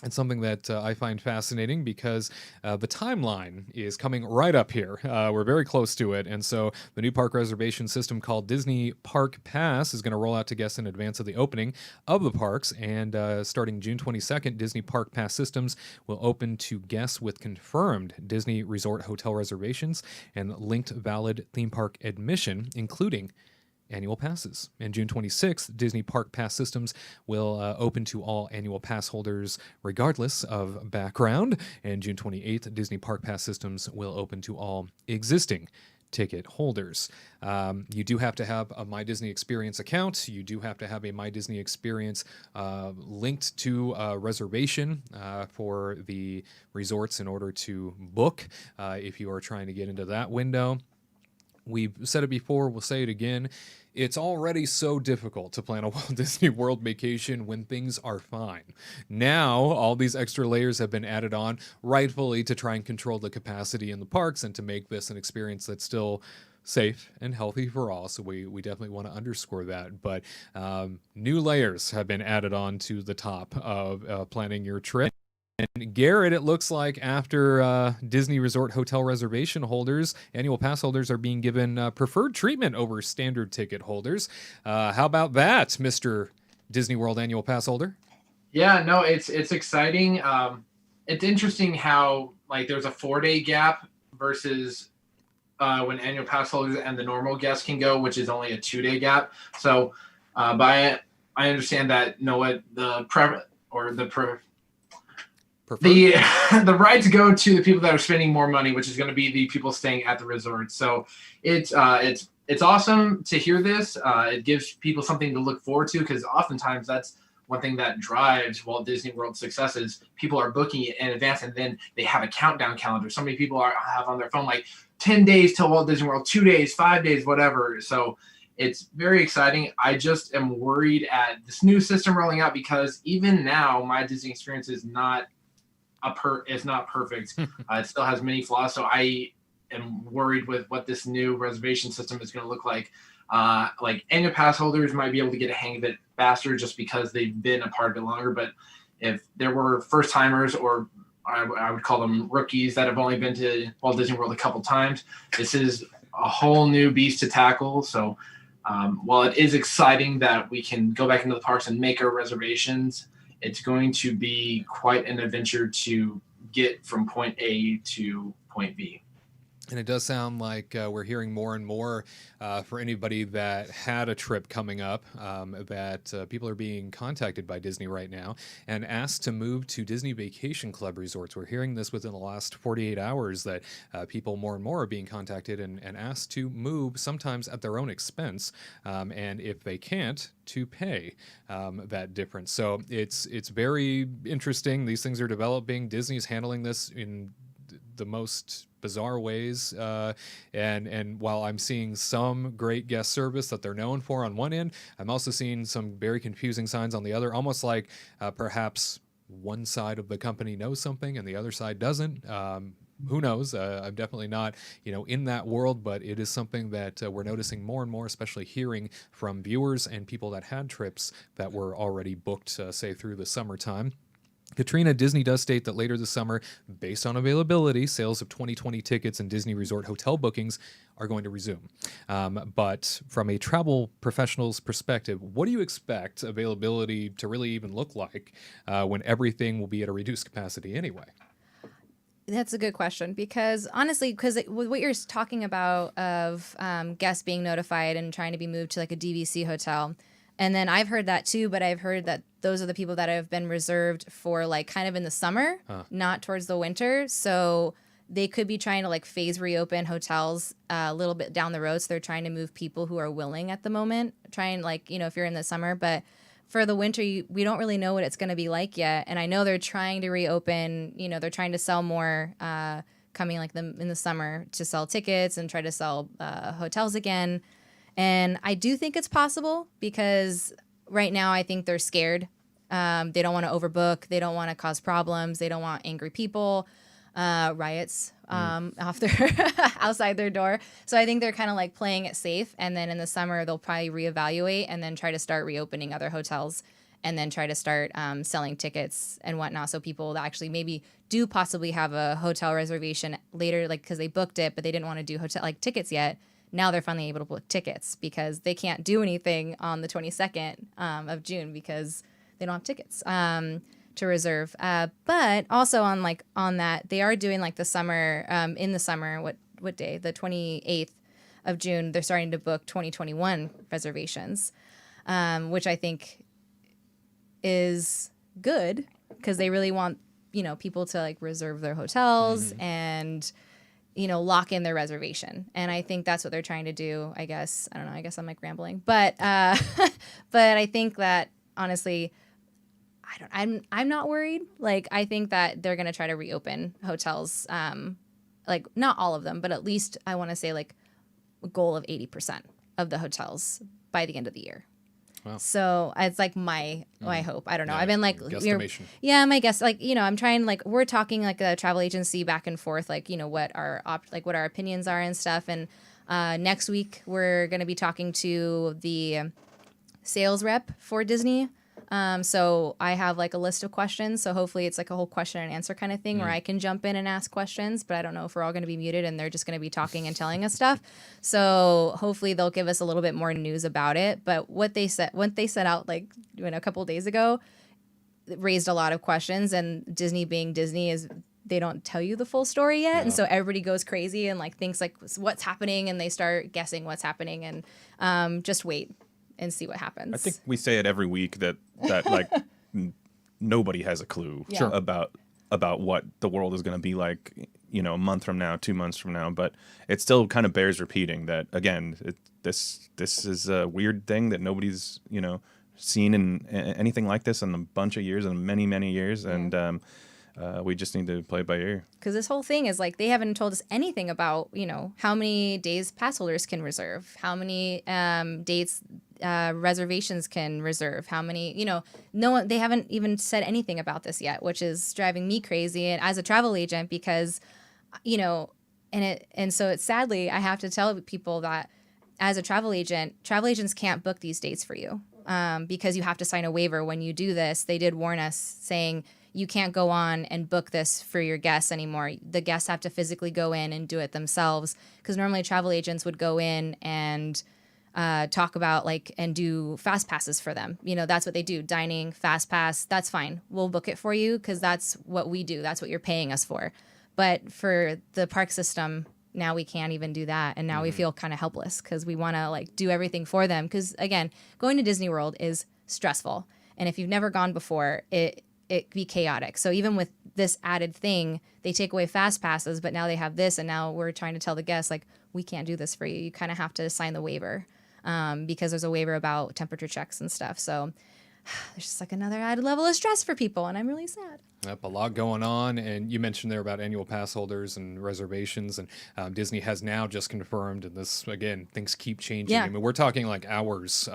it's something that I find fascinating because the timeline is coming right up here. We're very close to it. And so the new park reservation system called Disney Park Pass is going to roll out to guests in advance of the opening of the parks. And starting June 22nd, Disney Park Pass systems will open to guests with confirmed Disney Resort hotel reservations and linked valid theme park admission, including annual passes. And June 26th, Disney Park Pass systems will open to all annual pass holders regardless of background. And June 28th, Disney Park Pass systems will open to all existing ticket holders. You do have to have a My Disney Experience account. You do have to have a My Disney Experience linked to a reservation for the resorts in order to book if you are trying to get into that window. We've said it before, we'll say it again. It's already so difficult to plan a Walt Disney World vacation when things are fine. Now, all these extra layers have been added on, rightfully to try and control the capacity in the parks and to make this an experience that's still safe and healthy for all. So we definitely want to underscore that. But new layers have been added on to the top of planning your trip. And Gared, it looks like after Disney Resort hotel reservation holders, annual pass holders are being given preferred treatment over standard ticket holders. How about that, Mr. Disney World annual pass holder? Yeah, no, it's exciting. It's interesting how like there's a 4-day gap versus when annual pass holders and the normal guests can go, which is only a 2-day gap. So, I understand that the rights go to the people that are spending more money, which is going to be the people staying at the resort. So it's awesome to hear this. It gives people something to look forward to, because oftentimes that's one thing that drives Walt Disney World successes. People are booking it in advance, and then they have a countdown calendar. So many people have on their phone like 10 days till Walt Disney World, 2 days, 5 days, whatever. So it's very exciting. I just am worried at this new system rolling out, because even now my Disney Experience is not perfect. It still has many flaws. So I am worried with what this new reservation system is going to look like. Like annual pass holders might be able to get a hang of it faster just because they've been a part of it longer. But if there were first timers, or I would call them rookies that have only been to Walt Disney World a couple times, this is a whole new beast to tackle. So while it is exciting that we can go back into the parks and make our reservations, it's going to be quite an adventure to get from point A to point B. And it does sound like we're hearing more and more for anybody that had a trip coming up that people are being contacted by Disney right now and asked to move to Disney Vacation Club resorts. We're hearing this within the last 48 hours that people more and more are being contacted and asked to move, sometimes at their own expense. And if they can't, to pay that difference. So it's very interesting. These things are developing. Disney's handling this in the most bizarre ways, and while I'm seeing some great guest service that they're known for on one end, I'm also seeing some very confusing signs on the other, almost like perhaps one side of the company knows something and the other side doesn't. Who knows? I'm definitely not, in that world, but it is something that we're noticing more and more, especially hearing from viewers and people that had trips that were already booked, say through the summertime. Katrina, Disney does state that later this summer, based on availability, sales of 2020 tickets and Disney Resort hotel bookings are going to resume. But from a travel professional's perspective, what do you expect availability to really even look like when everything will be at a reduced capacity anyway? That's a good question, because honestly, with what you're talking about of guests being notified and trying to be moved to like a DVC hotel, and then I've heard that too, but I've heard that those are the people that have been reserved for like kind of in the summer, not towards the winter. So they could be trying to like phase reopen hotels a little bit down the road. So they're trying to move people who are willing at the moment, trying like, if you're in the summer, but for the winter, we don't really know what it's going to be like yet. And I know they're trying to reopen, they're trying to sell more coming like in the summer to sell tickets and try to sell hotels again. And I do think it's possible, because right now I think they're scared. They don't want to overbook. They don't want to cause problems. They don't want angry people. riots off their outside their door. So I think they're kind of like playing it safe. And then in the summer, they'll probably reevaluate and then try to start reopening other hotels and then try to start selling tickets and whatnot. So people that actually maybe do possibly have a hotel reservation later, like because they booked it, but they didn't want to do hotel like tickets yet. Now they're finally able to book tickets because they can't do anything on the 22nd of June because they don't have tickets to reserve. But also on that, they are doing like the summer, in the summer, what day? The 28th of June, they're starting to book 2021 reservations, which I think is good because they really want, people to like reserve their hotels and lock in their reservation. And I think that's what they're trying to do, I guess. I don't know. I guess I'm like rambling. But but I think that honestly, I'm not worried. Like I think that they're going to try to reopen hotels, like not all of them, but at least I want to say like a goal of 80% of the hotels by the end of the year. Wow. So it's like my hope. I don't know. Yeah, I've been like, guesstimation. My guess. Like, I'm trying, like, we're talking like a travel agency back and forth, like, what our what our opinions are and stuff. And next week we're going to be talking to the sales rep for Disney. So I have like a list of questions. So hopefully it's like a whole question and answer kind of thing where I can jump in and ask questions, but I don't know if we're all going to be muted and they're just going to be talking and telling us stuff. So hopefully they'll give us a little bit more news about it. But what they set out like a couple of days ago raised a lot of questions, and Disney being Disney is they don't tell you the full story yet. Yeah. And so everybody goes crazy and like thinks like what's happening and they start guessing what's happening and just wait and see what happens. I think we say it every week that like nobody has a clue about what the world is going to be like, a month from now, 2 months from now. But it still kind of bears repeating that again. This is a weird thing that nobody's seen in anything like this in a bunch of years and many years, and we just need to play it by ear. Because this whole thing is like they haven't told us anything about how many days pass holders can reserve, how many dates reservations can reserve, how many no one, they haven't even said anything about this yet, which is driving me crazy and as a travel agent because and so it's sadly I have to tell people that as a travel agents can't book these dates for you because you have to sign a waiver when you do this. They did warn us saying you can't go on and book this for your guests anymore. The guests have to physically go in and do it themselves because normally travel agents would go in and talk about and do fast passes for them. That's what they do. Dining, fast pass, that's fine. We'll book it for you because that's what we do. That's what you're paying us for. But for the park system, now we can't even do that. And now we feel kind of helpless because we want to do everything for them. Because again, going to Disney World is stressful. And if you've never gone before, it be chaotic. So even with this added thing, they take away fast passes, but now they have this, and now we're trying to tell the guests we can't do this for you. You kind of have to sign the waiver because there's a waiver about temperature checks and stuff. So there's just another added level of stress for people, and I'm really sad. Yep, a lot going on, and you mentioned there about annual pass holders and reservations, and Disney has now just confirmed, and this, again, things keep changing. Yeah. I mean, we're talking hours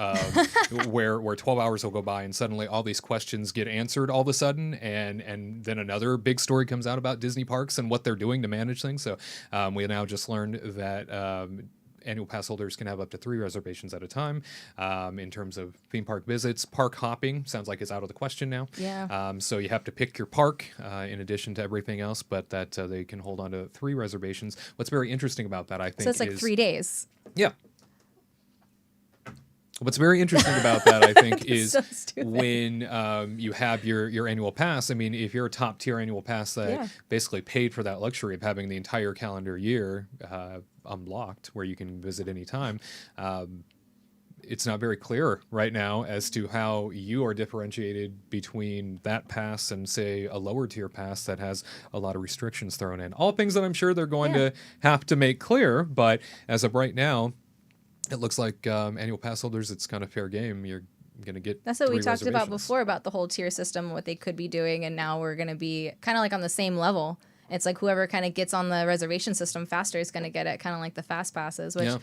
where 12 hours will go by, and suddenly all these questions get answered all of a sudden, and then another big story comes out about Disney parks and what they're doing to manage things. So we now just learned that annual pass holders can have up to 3 reservations at a time. In terms of theme park visits, park hopping sounds like it's out of the question now. Yeah. So you have to pick your park in addition to everything else, but that they can hold on to 3 reservations. What's very interesting about that, I think, so it's 3 days. Yeah. What's very interesting about that, I think, is so when you have your annual pass. I mean, if you're a top tier annual pass that basically paid for that luxury of having the entire calendar year unlocked, where you can visit anytime, it's not very clear right now as to how you are differentiated between that pass and, say, a lower tier pass that has a lot of restrictions thrown in. All things that I'm sure they're going to have to make clear, but as of right now, it looks like annual pass holders, it's kind of fair game. You're going to get That's what 3 we talked about reservations. Before about the whole tier system, what they could be doing, and now we're going to be kind of on the same level. It's whoever kind of gets on the reservation system faster is going to get it, kind of like the fast passes, which,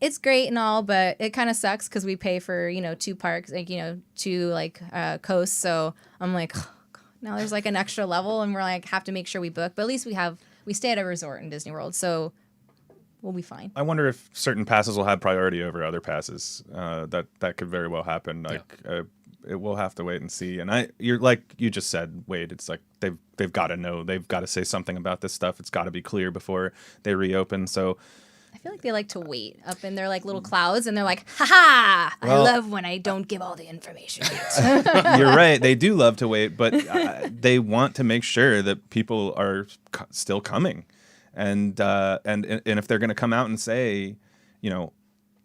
it's great and all, but it kind of sucks because we pay for, 2 parks, 2 coasts. So I'm like, oh, God, Now there's like an extra level, and we're like have to make sure we book. But at least we stay at a resort in Disney World, so we'll be fine. I wonder if certain passes will have priority over other passes. That could very well happen. We'll have to wait and see. And you're like you just said, Wade. It's like they've got to know. They've got to say something about this stuff. It's got to be clear before they reopen. So I feel like they like to wait up in their like little clouds, and they're like, "Ha ha! I love when I don't give all the information yet." you're right. They do love to wait, but they want to make sure that people are still coming, and if they're going to come out and say,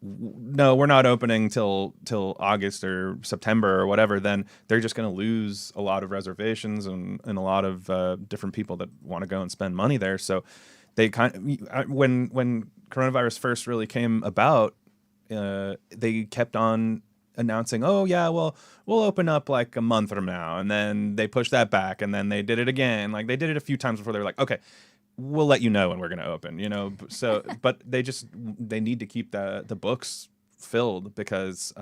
no, we're not opening till August or September or whatever, then they're just going to lose a lot of reservations and a lot of different people that want to go and spend money there. So they when coronavirus first really came about, they kept on announcing, oh yeah, well, we'll open up like a month from now, and then they pushed that back, and then they did it again. Like they did it a few times before they were like, okay, we'll let you know when we're going to open, So, but they need to keep the books filled because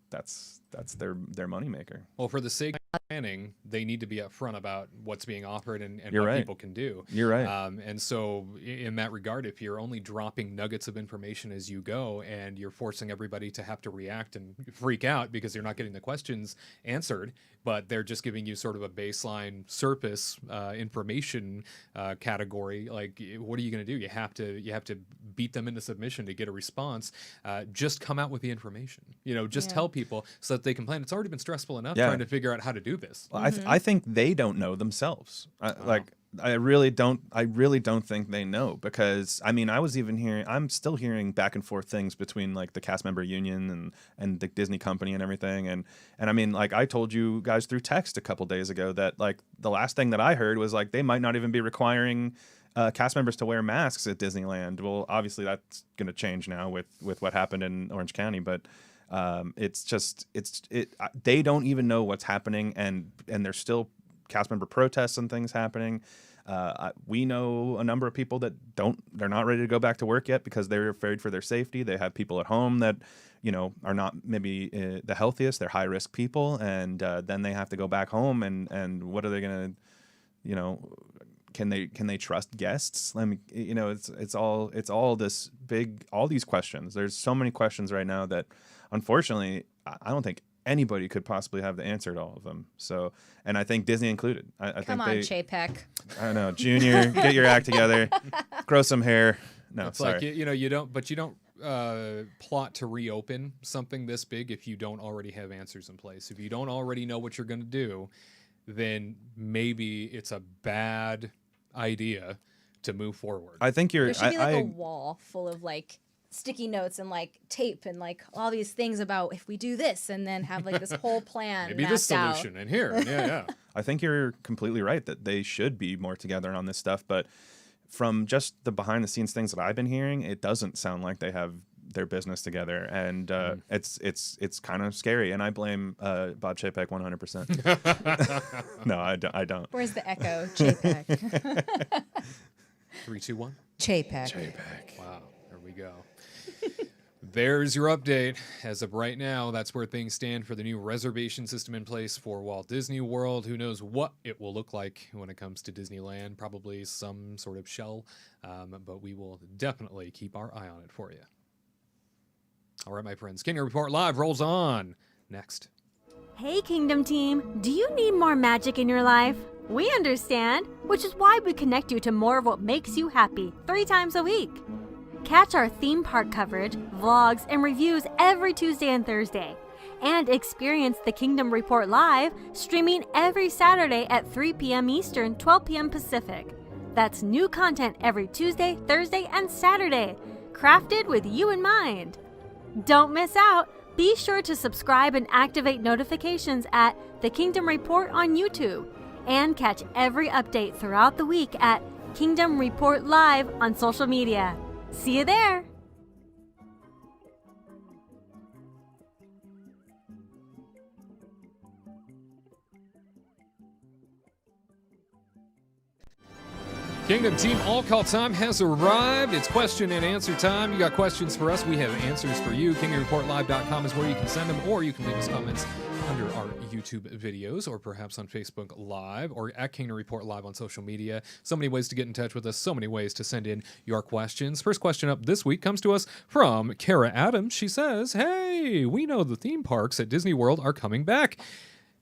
that's their moneymaker. Well, for the sake of planning, they need to be upfront about what's being offered and You're what right. people can do. You're right. And so in that regard, if you're only dropping nuggets of information as you go and you're forcing everybody to have to react and freak out because you're not getting the questions answered, but they're just giving you sort of a baseline surface information category, like what are you going to do? You have to beat them into submission to get a response. Just come out with the information. Just tell people so that they can plan. It's already been stressful enough trying to figure out how to do this. Well, I think they don't know themselves. I really don't think they know, because I'm still hearing back and forth things between like the cast member union and the Disney company and everything. And I mean, like I told you guys through text a couple days ago that like the last thing that I heard was like they might not even be requiring cast members to wear masks at Disneyland. Well, obviously that's going to change now with what happened in Orange County, but they don't even know what's happening, and there's still cast member protests and things happening. We know a number of people that they're not ready to go back to work yet because they're afraid for their safety. They have people at home that, are not maybe the healthiest. They're high risk people. And then they have to go back home and what are they going to, can they trust guests? It's all this big, all these questions. There's so many questions right now that unfortunately, I don't think anybody could possibly have the answer to all of them. So, and I think Disney included. Come on, Chapek. I don't know, Junior, get your act together, grow some hair. No, it's sorry. like you don't plot to reopen something this big if you don't already have answers in place. If you don't already know what you're going to do, then maybe it's a bad idea to move forward. I think There should be like a wall full of like sticky notes and like tape and like all these things about if we do this, and then have like this whole plan maybe this mapped solution out. in here. Yeah. I think you're completely right that they should be more together on this stuff, but from just the behind the scenes things that I've been hearing, it doesn't sound like they have their business together, and it's kind of scary. And I blame Bob Chapek 100%. No, I don't. Where's the echo? Chapek. 3, 2, 1. Chapek. Wow, there we go. There's your update. As of right now, that's where things stand for the new reservation system in place for Walt Disney World. Who knows what it will look like when it comes to Disneyland? Probably some sort of shell, but we will definitely keep our eye on it for you. All right, my friends. Kingdom Report Live rolls on next. Hey, Kingdom Team. Do you need more magic in your life? We understand, which is why we connect you to more of what makes you happy 3 times a week. Catch our theme park coverage, vlogs, and reviews every Tuesday and Thursday. And experience the Kingdom Report Live, streaming every Saturday at 3 p.m. Eastern, 12 p.m. Pacific. That's new content every Tuesday, Thursday, and Saturday, crafted with you in mind. Don't miss out. Be sure to subscribe and activate notifications at The Kingdom Report on YouTube. And catch every update throughout the week at Kingdom Report Live on social media. See you there! Kingdom Team All Call time has arrived. It's question and answer time. You got questions for us. We have answers for you. KingdomReportLive.com is where you can send them, or you can leave us comments under our YouTube videos or perhaps on Facebook Live or at Kingdom Report Live on social media. So many ways to get in touch with us, so many ways to send in your questions. First question up this week comes to us from Kara Adams. She says, hey, we know the theme parks at Disney World are coming back.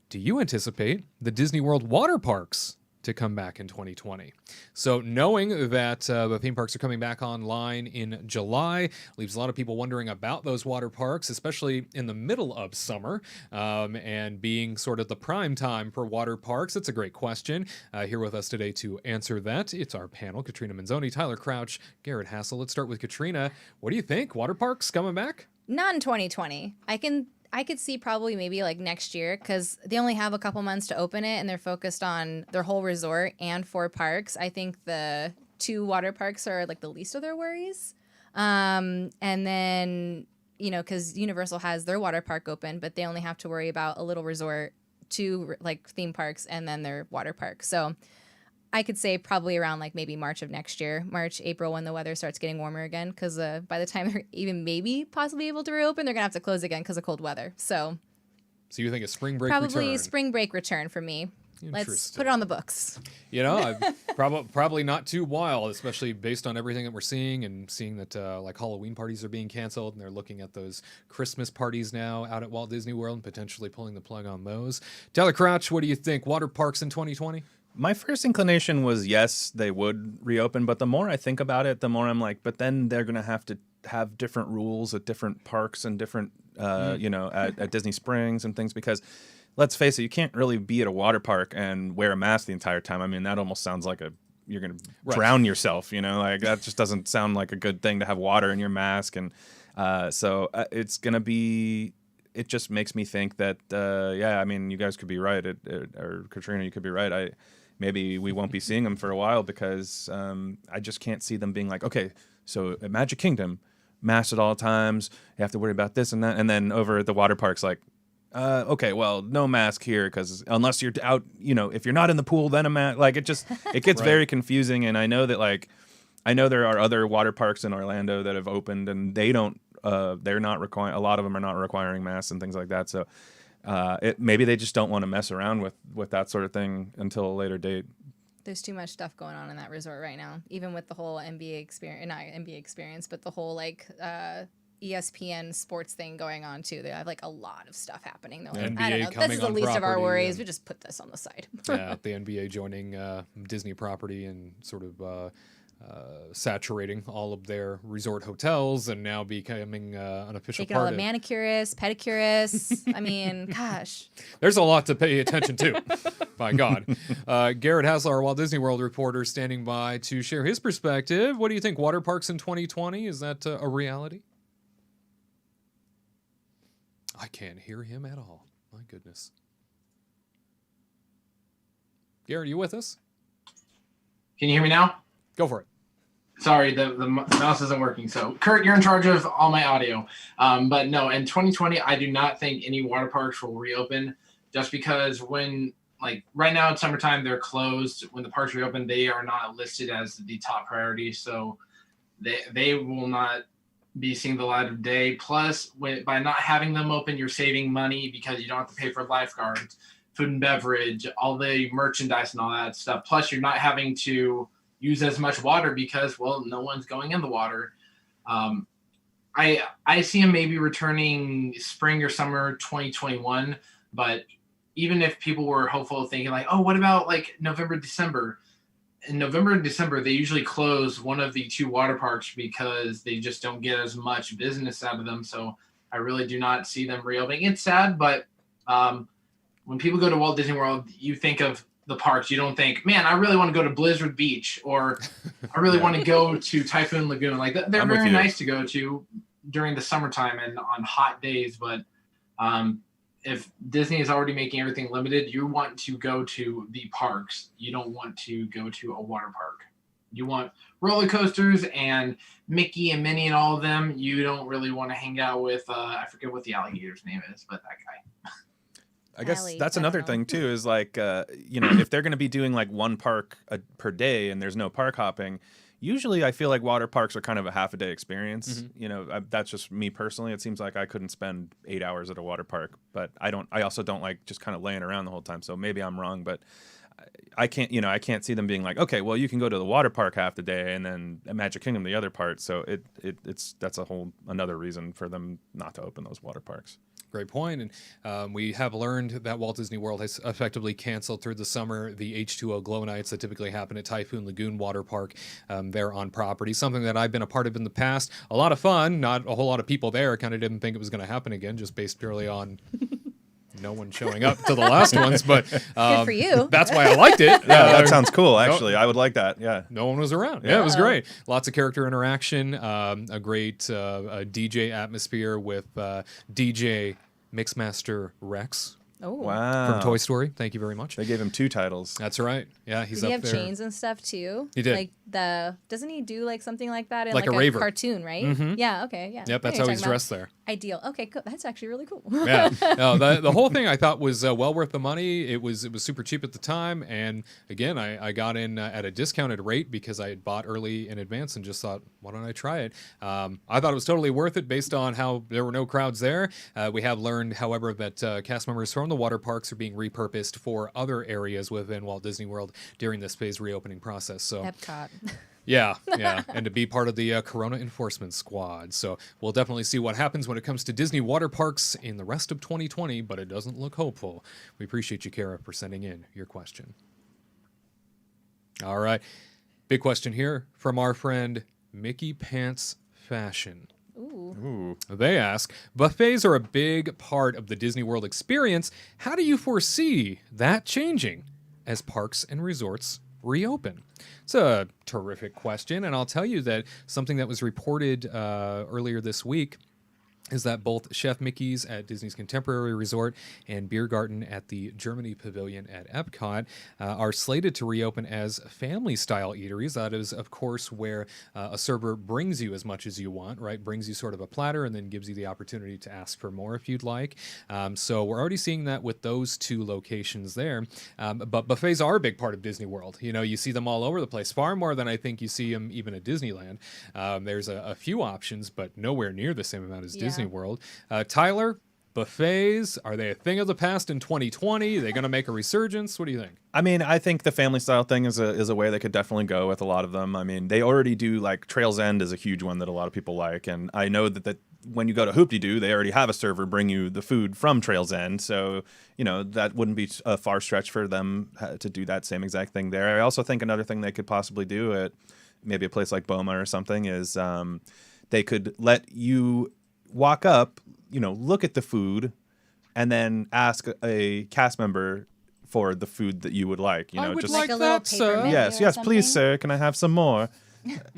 Do you anticipate the Disney World water parks to come back in 2020? So knowing that the theme parks are coming back online in July leaves a lot of people wondering about those water parks, especially in the middle of summer, and being sort of the prime time for water parks. It's a great question. Here with us today to answer that, it's our panel, Katrina Manzone, Tyler Crouch, Gared, Hassel. Let's start with Katrina. What do you think? Water parks coming back? Not in 2020. I could see probably maybe like next year because they only have a couple months to open it and they're focused on their whole resort and 4 parks. I think the 2 water parks are like the least of their worries. And then, because Universal has their water park open, but they only have to worry about a little resort, 2 like theme parks, and then their water park. So I could say probably around like maybe March of next year, March, April, when the weather starts getting warmer again. Because by the time they're even maybe possibly able to reopen, they're going to have to close again because of cold weather. So you think a spring break probably return? spring break return for me. Let's put it on the books. Probably not too wild, especially based on everything that we're seeing and seeing that like Halloween parties are being canceled and they're looking at those Christmas parties now out at Walt Disney World and potentially pulling the plug on those. Tyler Crouch, what do you think? Water parks in 2020? My first inclination was yes, they would reopen, but the more I think about it, the more I'm like, but then they're going to have different rules at different parks and different, at Disney Springs and things, because let's face it, you can't really be at a water park and wear a mask the entire time. I mean, that almost sounds like you're going to drown yourself, like that just doesn't sound like a good thing to have water in your mask. And so it's going to be, it just makes me think that, you guys could be right, or Katrina, you could be right. Maybe we won't be seeing them for a while because I just can't see them being like, okay, so at Magic Kingdom, masked at all times, you have to worry about this and that. And then over at the water parks, like, okay, well, no mask here because unless you're out, if you're not in the pool, then a mask. Like, it gets very confusing. And I know that, I know there are other water parks in Orlando that have opened and they're not requiring, a lot of them are not requiring masks and things like that. So maybe they just don't want to mess around with that sort of thing until a later date. There's too much stuff going on in that resort right now, even with the whole NBA experience, not NBA experience, but the whole ESPN sports thing going on too. They have a lot of stuff happening. They're like, I don't know, this is the least of our worries. We just put this on the side. Yeah, the NBA joining Disney property and sort of saturating all of their resort hotels and now becoming an official taking part all the manicurists, pedicurists. I mean, gosh. There's a lot to pay attention to. By God. Gared Hassel, our Walt Disney World reporter, standing by to share his perspective. What do you think? Water parks in 2020? Is that a reality? I can't hear him at all. My goodness. Gared, you with us? Can you hear me now? Go for it. Sorry, the mouse isn't working. So, Curt, you're in charge of all my audio. But no, in 2020, I do not think any water parks will reopen just because when, right now it's summertime, they're closed. When the parks reopen, they are not listed as the top priority. So they will not be seeing the light of day. Plus, by not having them open, you're saving money because you don't have to pay for lifeguards, food and beverage, all the merchandise and all that stuff. Plus, you're not having to use as much water because, no one's going in the water. I see them maybe returning spring or summer 2021, but even if people were hopeful thinking what about November, December? In November and December, they usually close one of the 2 water parks because they just don't get as much business out of them. So I really do not see them reopening. It's sad, but when people go to Walt Disney World, you think of the parks. You don't think, man, I really want to go to Blizzard Beach or I really want to go to Typhoon Lagoon. They're very nice to go to during the summertime and on hot days. But if Disney is already making everything limited, you want to go to the parks. You don't want to go to a water park. You want roller coasters and Mickey and Minnie and all of them. You don't really want to hang out with, I forget what the alligator's name is, but that guy. I guess that's another thing too, is if they're going to be doing 1 park per day and there's no park hopping, Usually, I feel like water parks are kind of a half a day experience. You know, that's just me personally. It seems like I couldn't spend 8 hours at a water park, but I also don't like just kind of laying around the whole time. So maybe I'm wrong, but I can't see them being like, okay, well, you can go to the water park half the day and then Magic Kingdom the other part. So that's a whole another reason for them not to open those water parks. Great point. And we have learned that Walt Disney World has effectively canceled through the summer the H2O Glow Nights that typically happen at Typhoon Lagoon Water Park there on property. Something that I've been a part of in the past. A lot of fun, not a whole lot of people there. Kind of didn't think it was going to happen again, just based purely on no one showing up to the last ones. But Good for you. That's why I liked it. Yeah, that sounds cool, actually. I would like that, yeah. No one was around. Yeah, it was great. Lots of character interaction, a great DJ atmosphere with DJ Mixmaster Rex Oh. Wow. from Toy Story. Thank you very much. They gave him 2 titles. That's right. Yeah, he's Did he up have there. chains and stuff too? He did. Like doesn't he do like something like that in Like like a raver. cartoon, right? Mhm. Yeah. Okay. Yeah. Yep, that's I know how you're he's talking dressed there. about. Ideal. Okay. Cool. That's actually really cool. Yeah, no, the whole thing I thought was well worth the money. It was super cheap at the time, and again, I got in at a discounted rate because I had bought early in advance and just thought, why don't I try it? I thought it was totally worth it based on how there were no crowds there. We have learned, however, that cast members from the water parks are being repurposed for other areas within Walt Disney World during this phase reopening process. So. Epcot. Yeah, and to be part of the Corona Enforcement Squad. So we'll definitely see what happens when it comes to Disney water parks in the rest of 2020, but it doesn't look hopeful. We appreciate you, Kara, for sending in your question. All right, big question here from our friend Mickey Pants Fashion. Ooh. They ask, buffets are a big part of the Disney World experience. How do you foresee that changing as parks and resorts reopen? It's a terrific question, and I'll tell you that something that was reported earlier this week is that both Chef Mickey's at Disney's Contemporary Resort and Beer Garden at the Germany Pavilion at Epcot are slated to reopen as family-style eateries. That is, of course, where a server brings you as much as you want, right? Brings you sort of a platter and then gives you the opportunity to ask for more if you'd like. So we're already seeing that with those 2 locations there. But buffets are a big part of Disney World. You know, you see them all over the place, far more than I think you see them even at Disneyland. There's a few options, but nowhere near the same amount as Disney World. Tyler, buffets, are they a thing of the past in 2020? Are they going to make a resurgence? What do you think? I mean, I think the family style thing is a way they could definitely go with a lot of them. I mean, they already do, like, Trails End is a huge one that a lot of people like, and I know that when you go to Hoop-de-Doo, they already have a server bring you the food from Trails End, so, you know, that wouldn't be a far stretch for them to do that same exact thing there. I also think another thing they could possibly do at maybe a place like Boma or something is they could let you walk up, you know, look at the food, and then ask a cast member for the food that you would like. You know, I would just like a little that, paper sir. menu. yes, or yes, please, something? sir. Can I have some more?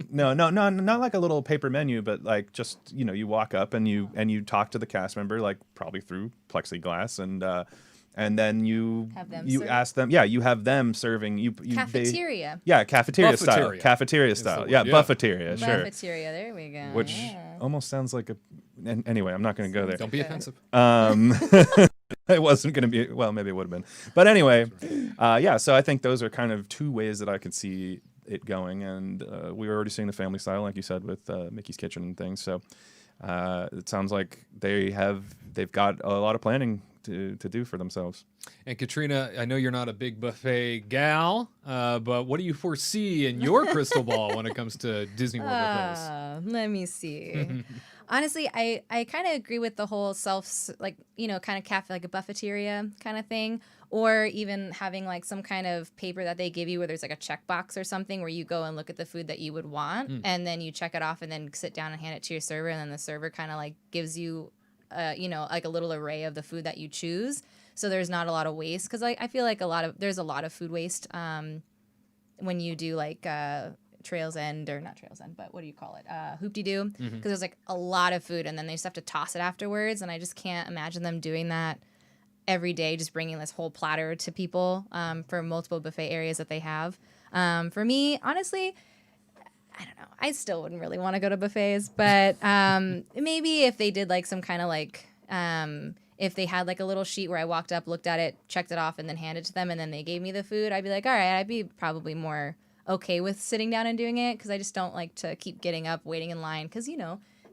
No, not like a little paper menu, but like just, you know, you walk up and you talk to the cast member, like probably through plexiglass, and then you Have them you serve. ask them, yeah, you have them serving you. Cafeteria. Cafeteria style. Buffeteria Cafeteria is the style. word, Yeah, yeah. buffeteria, sure. Cafeteria. There we go. Which Yeah. almost sounds like a. Anyway, I'm not going to go there. Don't be offensive. It wasn't going to be. Well, maybe it would have been. But anyway, yeah. So I think those are kind of 2 ways that I could see it going, and we were already seeing the family style, like you said, with Mickey's Kitchen and things. So it sounds like they've got a lot of planning to do for themselves. And Katrina, I know you're not a big buffet gal, but what do you foresee in your crystal ball when it comes to Disney World buffets? Let me see. Honestly, I kind of agree with the whole kind of cafe, like a buffeteria kind of thing, or even having like some kind of paper that they give you where there's like a checkbox or something where you go and look at the food that you would want, and then you check it off and then sit down and hand it to your server, and then the server kind of like gives you, like a little array of the food that you choose. So there's not a lot of waste, because I feel like there's a lot of food waste when you do like Trails End, or not Trails End, but what do you call it? Hoop-de-Doo, because there's like a lot of food, and then they just have to toss it afterwards, and I just can't imagine them doing that every day, just bringing this whole platter to people for multiple buffet areas that they have. For me, honestly, I don't know. I still wouldn't really want to go to buffets, but maybe if they did like some kind of like, if they had like a little sheet where I walked up, looked at it, checked it off, and then handed it to them, and then they gave me the food, I'd be like, all right, I'd be probably more okay with sitting down and doing it because I just don't like to keep getting up, waiting in line. Because,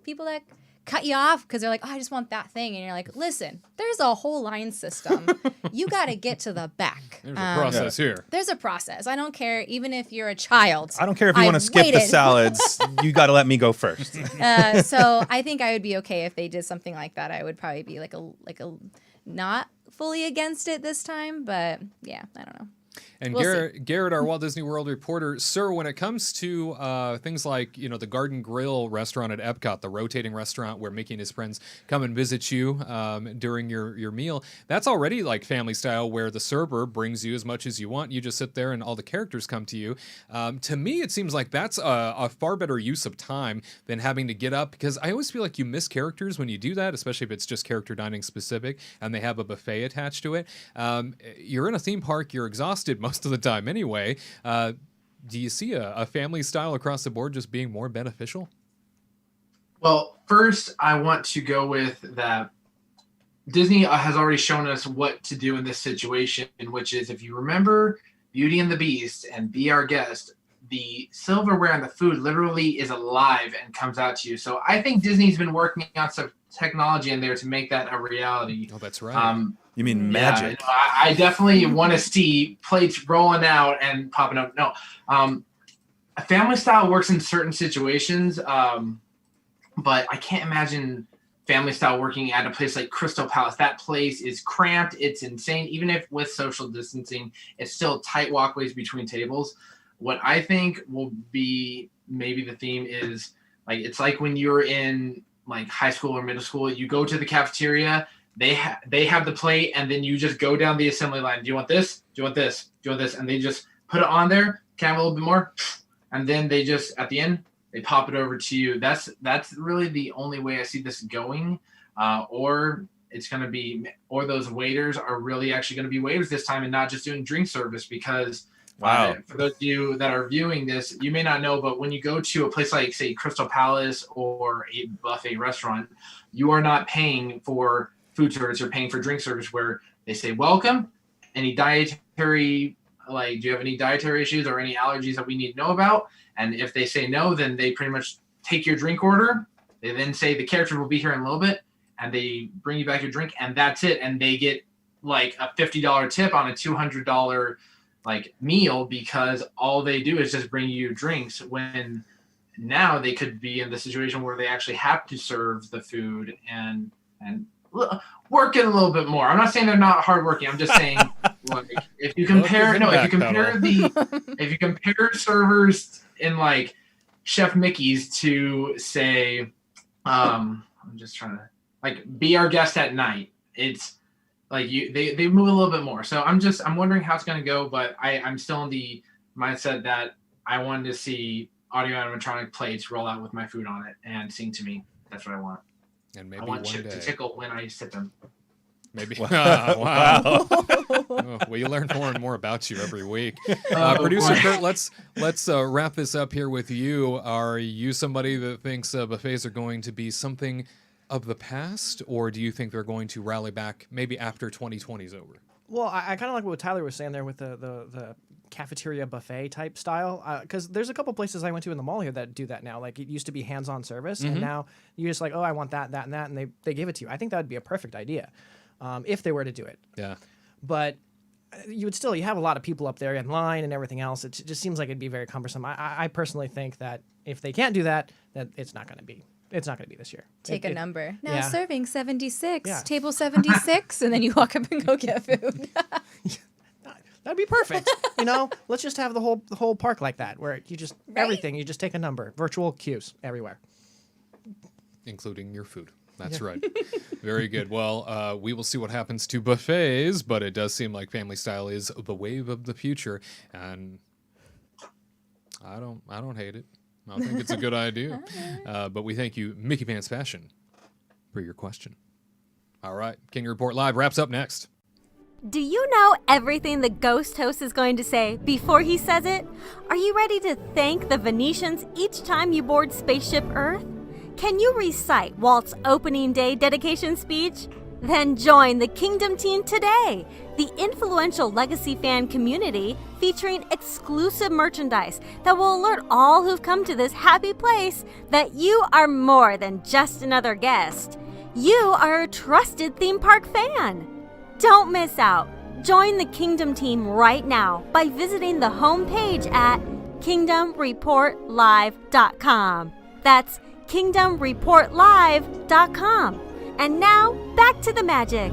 people that cut you off because they're like, oh, I just want that thing. And you're like, listen, there's a whole line system. You got to get to the back. There's a process here. There's a process. I don't care, even if you're a child. I don't care if you want to skip the salads. You got to let me go first. So I think I would be okay if they did something like that. I would probably be like a not fully against it this time, but yeah, I don't know. And We'll Gared, our Walt Disney World reporter, sir, when it comes to things like, the Garden Grill restaurant at Epcot, the rotating restaurant where Mickey and his friends come and visit you during your meal, that's already like family style where the server brings you as much as you want. You just sit there and all the characters come to you. To me, it seems like that's a far better use of time than having to get up, because I always feel like you miss characters when you do that, especially if it's just character dining specific and they have a buffet attached to it. You're in a theme park, you're exhausted most of the time anyway. Do you see a family style across the board just being more beneficial? Well, first, I want to go with that Disney has already shown us what to do in this situation, which is, if you remember Beauty and the Beast and Be Our Guest, the silverware and the food literally is alive and comes out to you. So I think Disney's been working on some technology in there to make that a reality. Oh, that's right. You mean magic? Yeah, I definitely want to see plates rolling out and popping up. No, a family style works in certain situations, but I can't imagine family style working at a place like Crystal Palace. That place is cramped. It's insane. Even if with social distancing, it's still tight walkways between tables. What I think will be maybe the theme is like, it's like when you're in like high school or middle school, you go to the cafeteria, they have the plate, and then you just go down the assembly line. Do you want this? Do you want this? Do you want this? And they just put it on there. Can I have a little bit more? And then they just, at the end, they pop it over to you. That's really the only way I see this going. Or it's going to be, or those waiters are really actually going to be waiters this time and not just doing drink service, because wow. For those of you that are viewing this, you may not know, but when you go to a place like, say, Crystal Palace or a buffet restaurant, you are not paying for food service. You're paying for drink service, where they say, welcome. Any dietary, do you have any dietary issues or any allergies that we need to know about? And if they say no, then they pretty much take your drink order. They then say the character will be here in a little bit, and they bring you back your drink, and that's it. And they get like a $50 tip on a $200 meal, because all they do is just bring you drinks, when now they could be in the situation where they actually have to serve the food and work it a little bit more. I'm not saying they're not hardworking. I'm just saying, if you compare servers in like Chef Mickey's to say, I'm just trying to Be Our Guest at night. It's like they move a little bit more. So I'm wondering how it's going to go, but I'm still in the mindset that I wanted to see audio animatronic plates roll out with my food on it and sing to me. That's what I want. And maybe I want one Chip day to tickle when I sip them. Maybe. Wow. Oh, well, you learn more and more about you every week. Producer Curt, let's wrap this up here with you. Are you somebody that thinks buffets are going to be something of the past, or do you think they're going to rally back maybe after 2020 is over? Well, I kind of like what Tyler was saying there with the cafeteria buffet type style, because there's a couple places I went to in the mall here that do that now. Like, it used to be hands-on service, and now you just I want that, and that, and they give it to you. I think that would be a perfect idea if they were to do it. Yeah. But you have a lot of people up there in line and everything else. It just seems like it'd be very cumbersome. I personally think that if they can't do that, that it's not going to be. It's not going to be this year. Take a number. Now serving 76, Yeah. table 76, and then you walk up and go get food. That'd be perfect. Let's just have the whole park like that, where you just everything. You just take a number. Virtual queues everywhere, including your food. That's right. Very good. Well, we will see what happens to buffets, but it does seem like family style is the wave of the future, and I don't hate it. I think it's a good idea. But we thank you, Mickey Pants Fashion, for your question. All right, King Report Live wraps up next. Do you know everything the ghost host is going to say before he says it? Are you ready to thank the Venetians each time you board Spaceship Earth? Can you recite Walt's opening day dedication speech? Then join the Kingdom Team today, the influential Legacy fan community featuring exclusive merchandise that will alert all who've come to this happy place that you are more than just another guest. You are a trusted theme park fan. Don't miss out. Join the Kingdom Team right now by visiting the homepage at kingdomreportlive.com. That's kingdomreportlive.com. And now, back to the magic.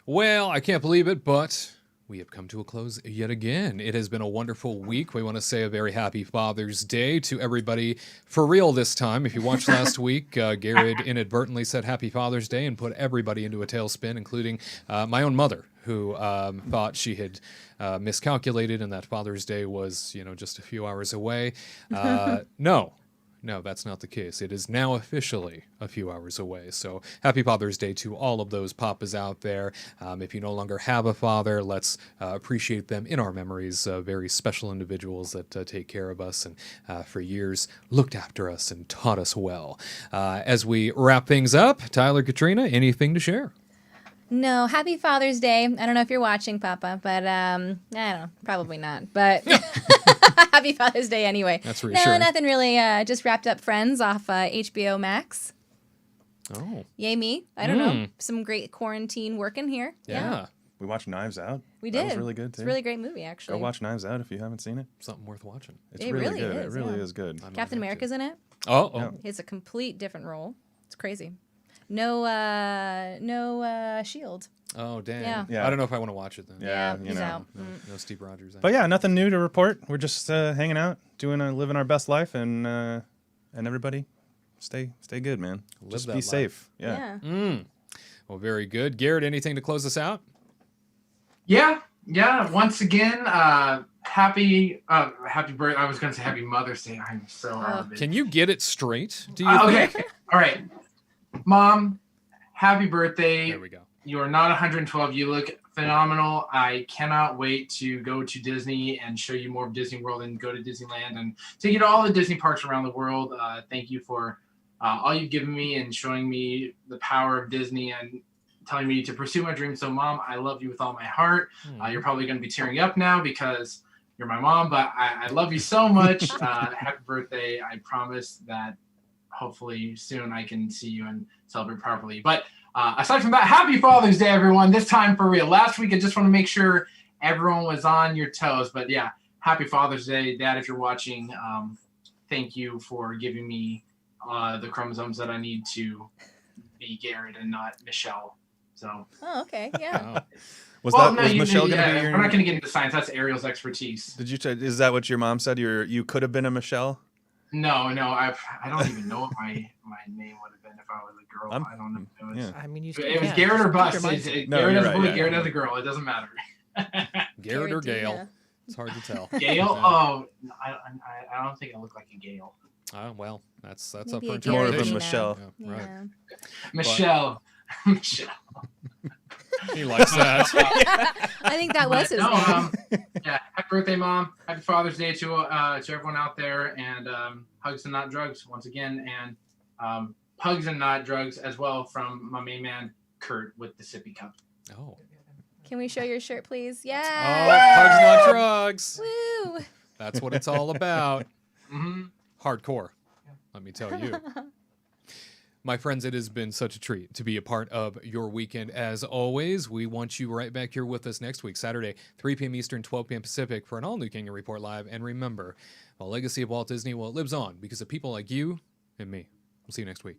Well, I can't believe it, but we have come to a close yet again. It has been a wonderful week. We want to say a very happy Father's Day to everybody for real this time. If you watched last week, Gared inadvertently said Happy Father's Day and put everybody into a tailspin, including my own mother, who thought she had miscalculated and that Father's Day was, just a few hours away. No, that's not the case. It is now officially a few hours away. So happy Father's Day to all of those papas out there. If you no longer have a father, let's appreciate them in our memories. Very special individuals that take care of us and for years looked after us and taught us well. As we wrap things up, Tyler, Katrina, anything to share? No, happy Father's Day. I don't know if you're watching, Papa, but I don't know, probably not. But happy Father's Day anyway. That's reassuring. No, nothing really. Just wrapped up Friends off HBO Max. Oh. Yay me. I don't know. Some great quarantine working here. Yeah. We watched Knives Out. We That did. was really good, too. It's a really great movie, actually. Go watch Knives Out if you haven't seen it. Something worth watching. It's It really really good. is, It really yeah. is good. Captain America's in it. Oh. It's a complete different role. It's crazy. No Shield. Oh, damn. Yeah. I don't know if I want to watch it then. Yeah, he's out. No Steve Rogers. But yeah, nothing new to report. We're just hanging out, living our best life, and everybody, stay good, man. Live Just that be life. safe. Yeah. Well, very good. Garrett, anything to close us out? Yeah. Once again, happy birthday. I was going to say happy Mother's Day. I'm so out of it. Can you get it straight? Do you Okay. think? All right. Mom, happy birthday. There we go. You are not 112. You look phenomenal. I cannot wait to go to Disney and show you more of Disney World and go to Disneyland and take you to all the Disney parks around the world. Thank you for all you've given me and showing me the power of Disney and telling me to pursue my dreams. So, Mom, I love you with all my heart. You're probably going to be tearing up now because you're my mom, but I love you so much. Happy birthday. I promise that hopefully soon I can see you and celebrate properly. But aside from that, happy Father's Day, everyone. This time for real. Last week, I just want to make sure everyone was on your toes. But yeah, happy Father's Day. Dad, if you're watching, thank you for giving me the chromosomes that I need to be Gared and not Michelle. So. Oh, okay. Yeah. Was Michelle going to be your... I'm not going to get into science. That's Ariel's expertise. Did you? Is that what your mom said? You could have been a Michelle? No. I don't even know what my name would have been if I was a girl. I don't know. It was, I mean, it was Gared or bust. Gared as a boy, Gared as a girl. It doesn't matter. Gared or Gale. It's hard to tell. Gale? Oh, I don't think I look like a Gale. Oh, well, that's up Maybe for a More interpretation. of a Michelle. Yeah, right. Yeah. Michelle. He likes that. I think that was his name. Yeah, happy birthday, Mom. Happy Father's Day to everyone out there, and hugs and not drugs once again, and hugs and not drugs as well from my main man Curt with the sippy cup. Oh. Can we show your shirt, please? Oh, Yeah. hugs, not drugs. Woo. That's what it's all about. Mm-hmm. Hardcore, let me tell you. My friends, it has been such a treat to be a part of your weekend. As always, we want you right back here with us next week, Saturday, 3 p.m. Eastern, 12 p.m. Pacific, for an all-new Kingdom Report Live. And remember, the legacy of Walt Disney, well, it lives on because of people like you and me. We'll see you next week.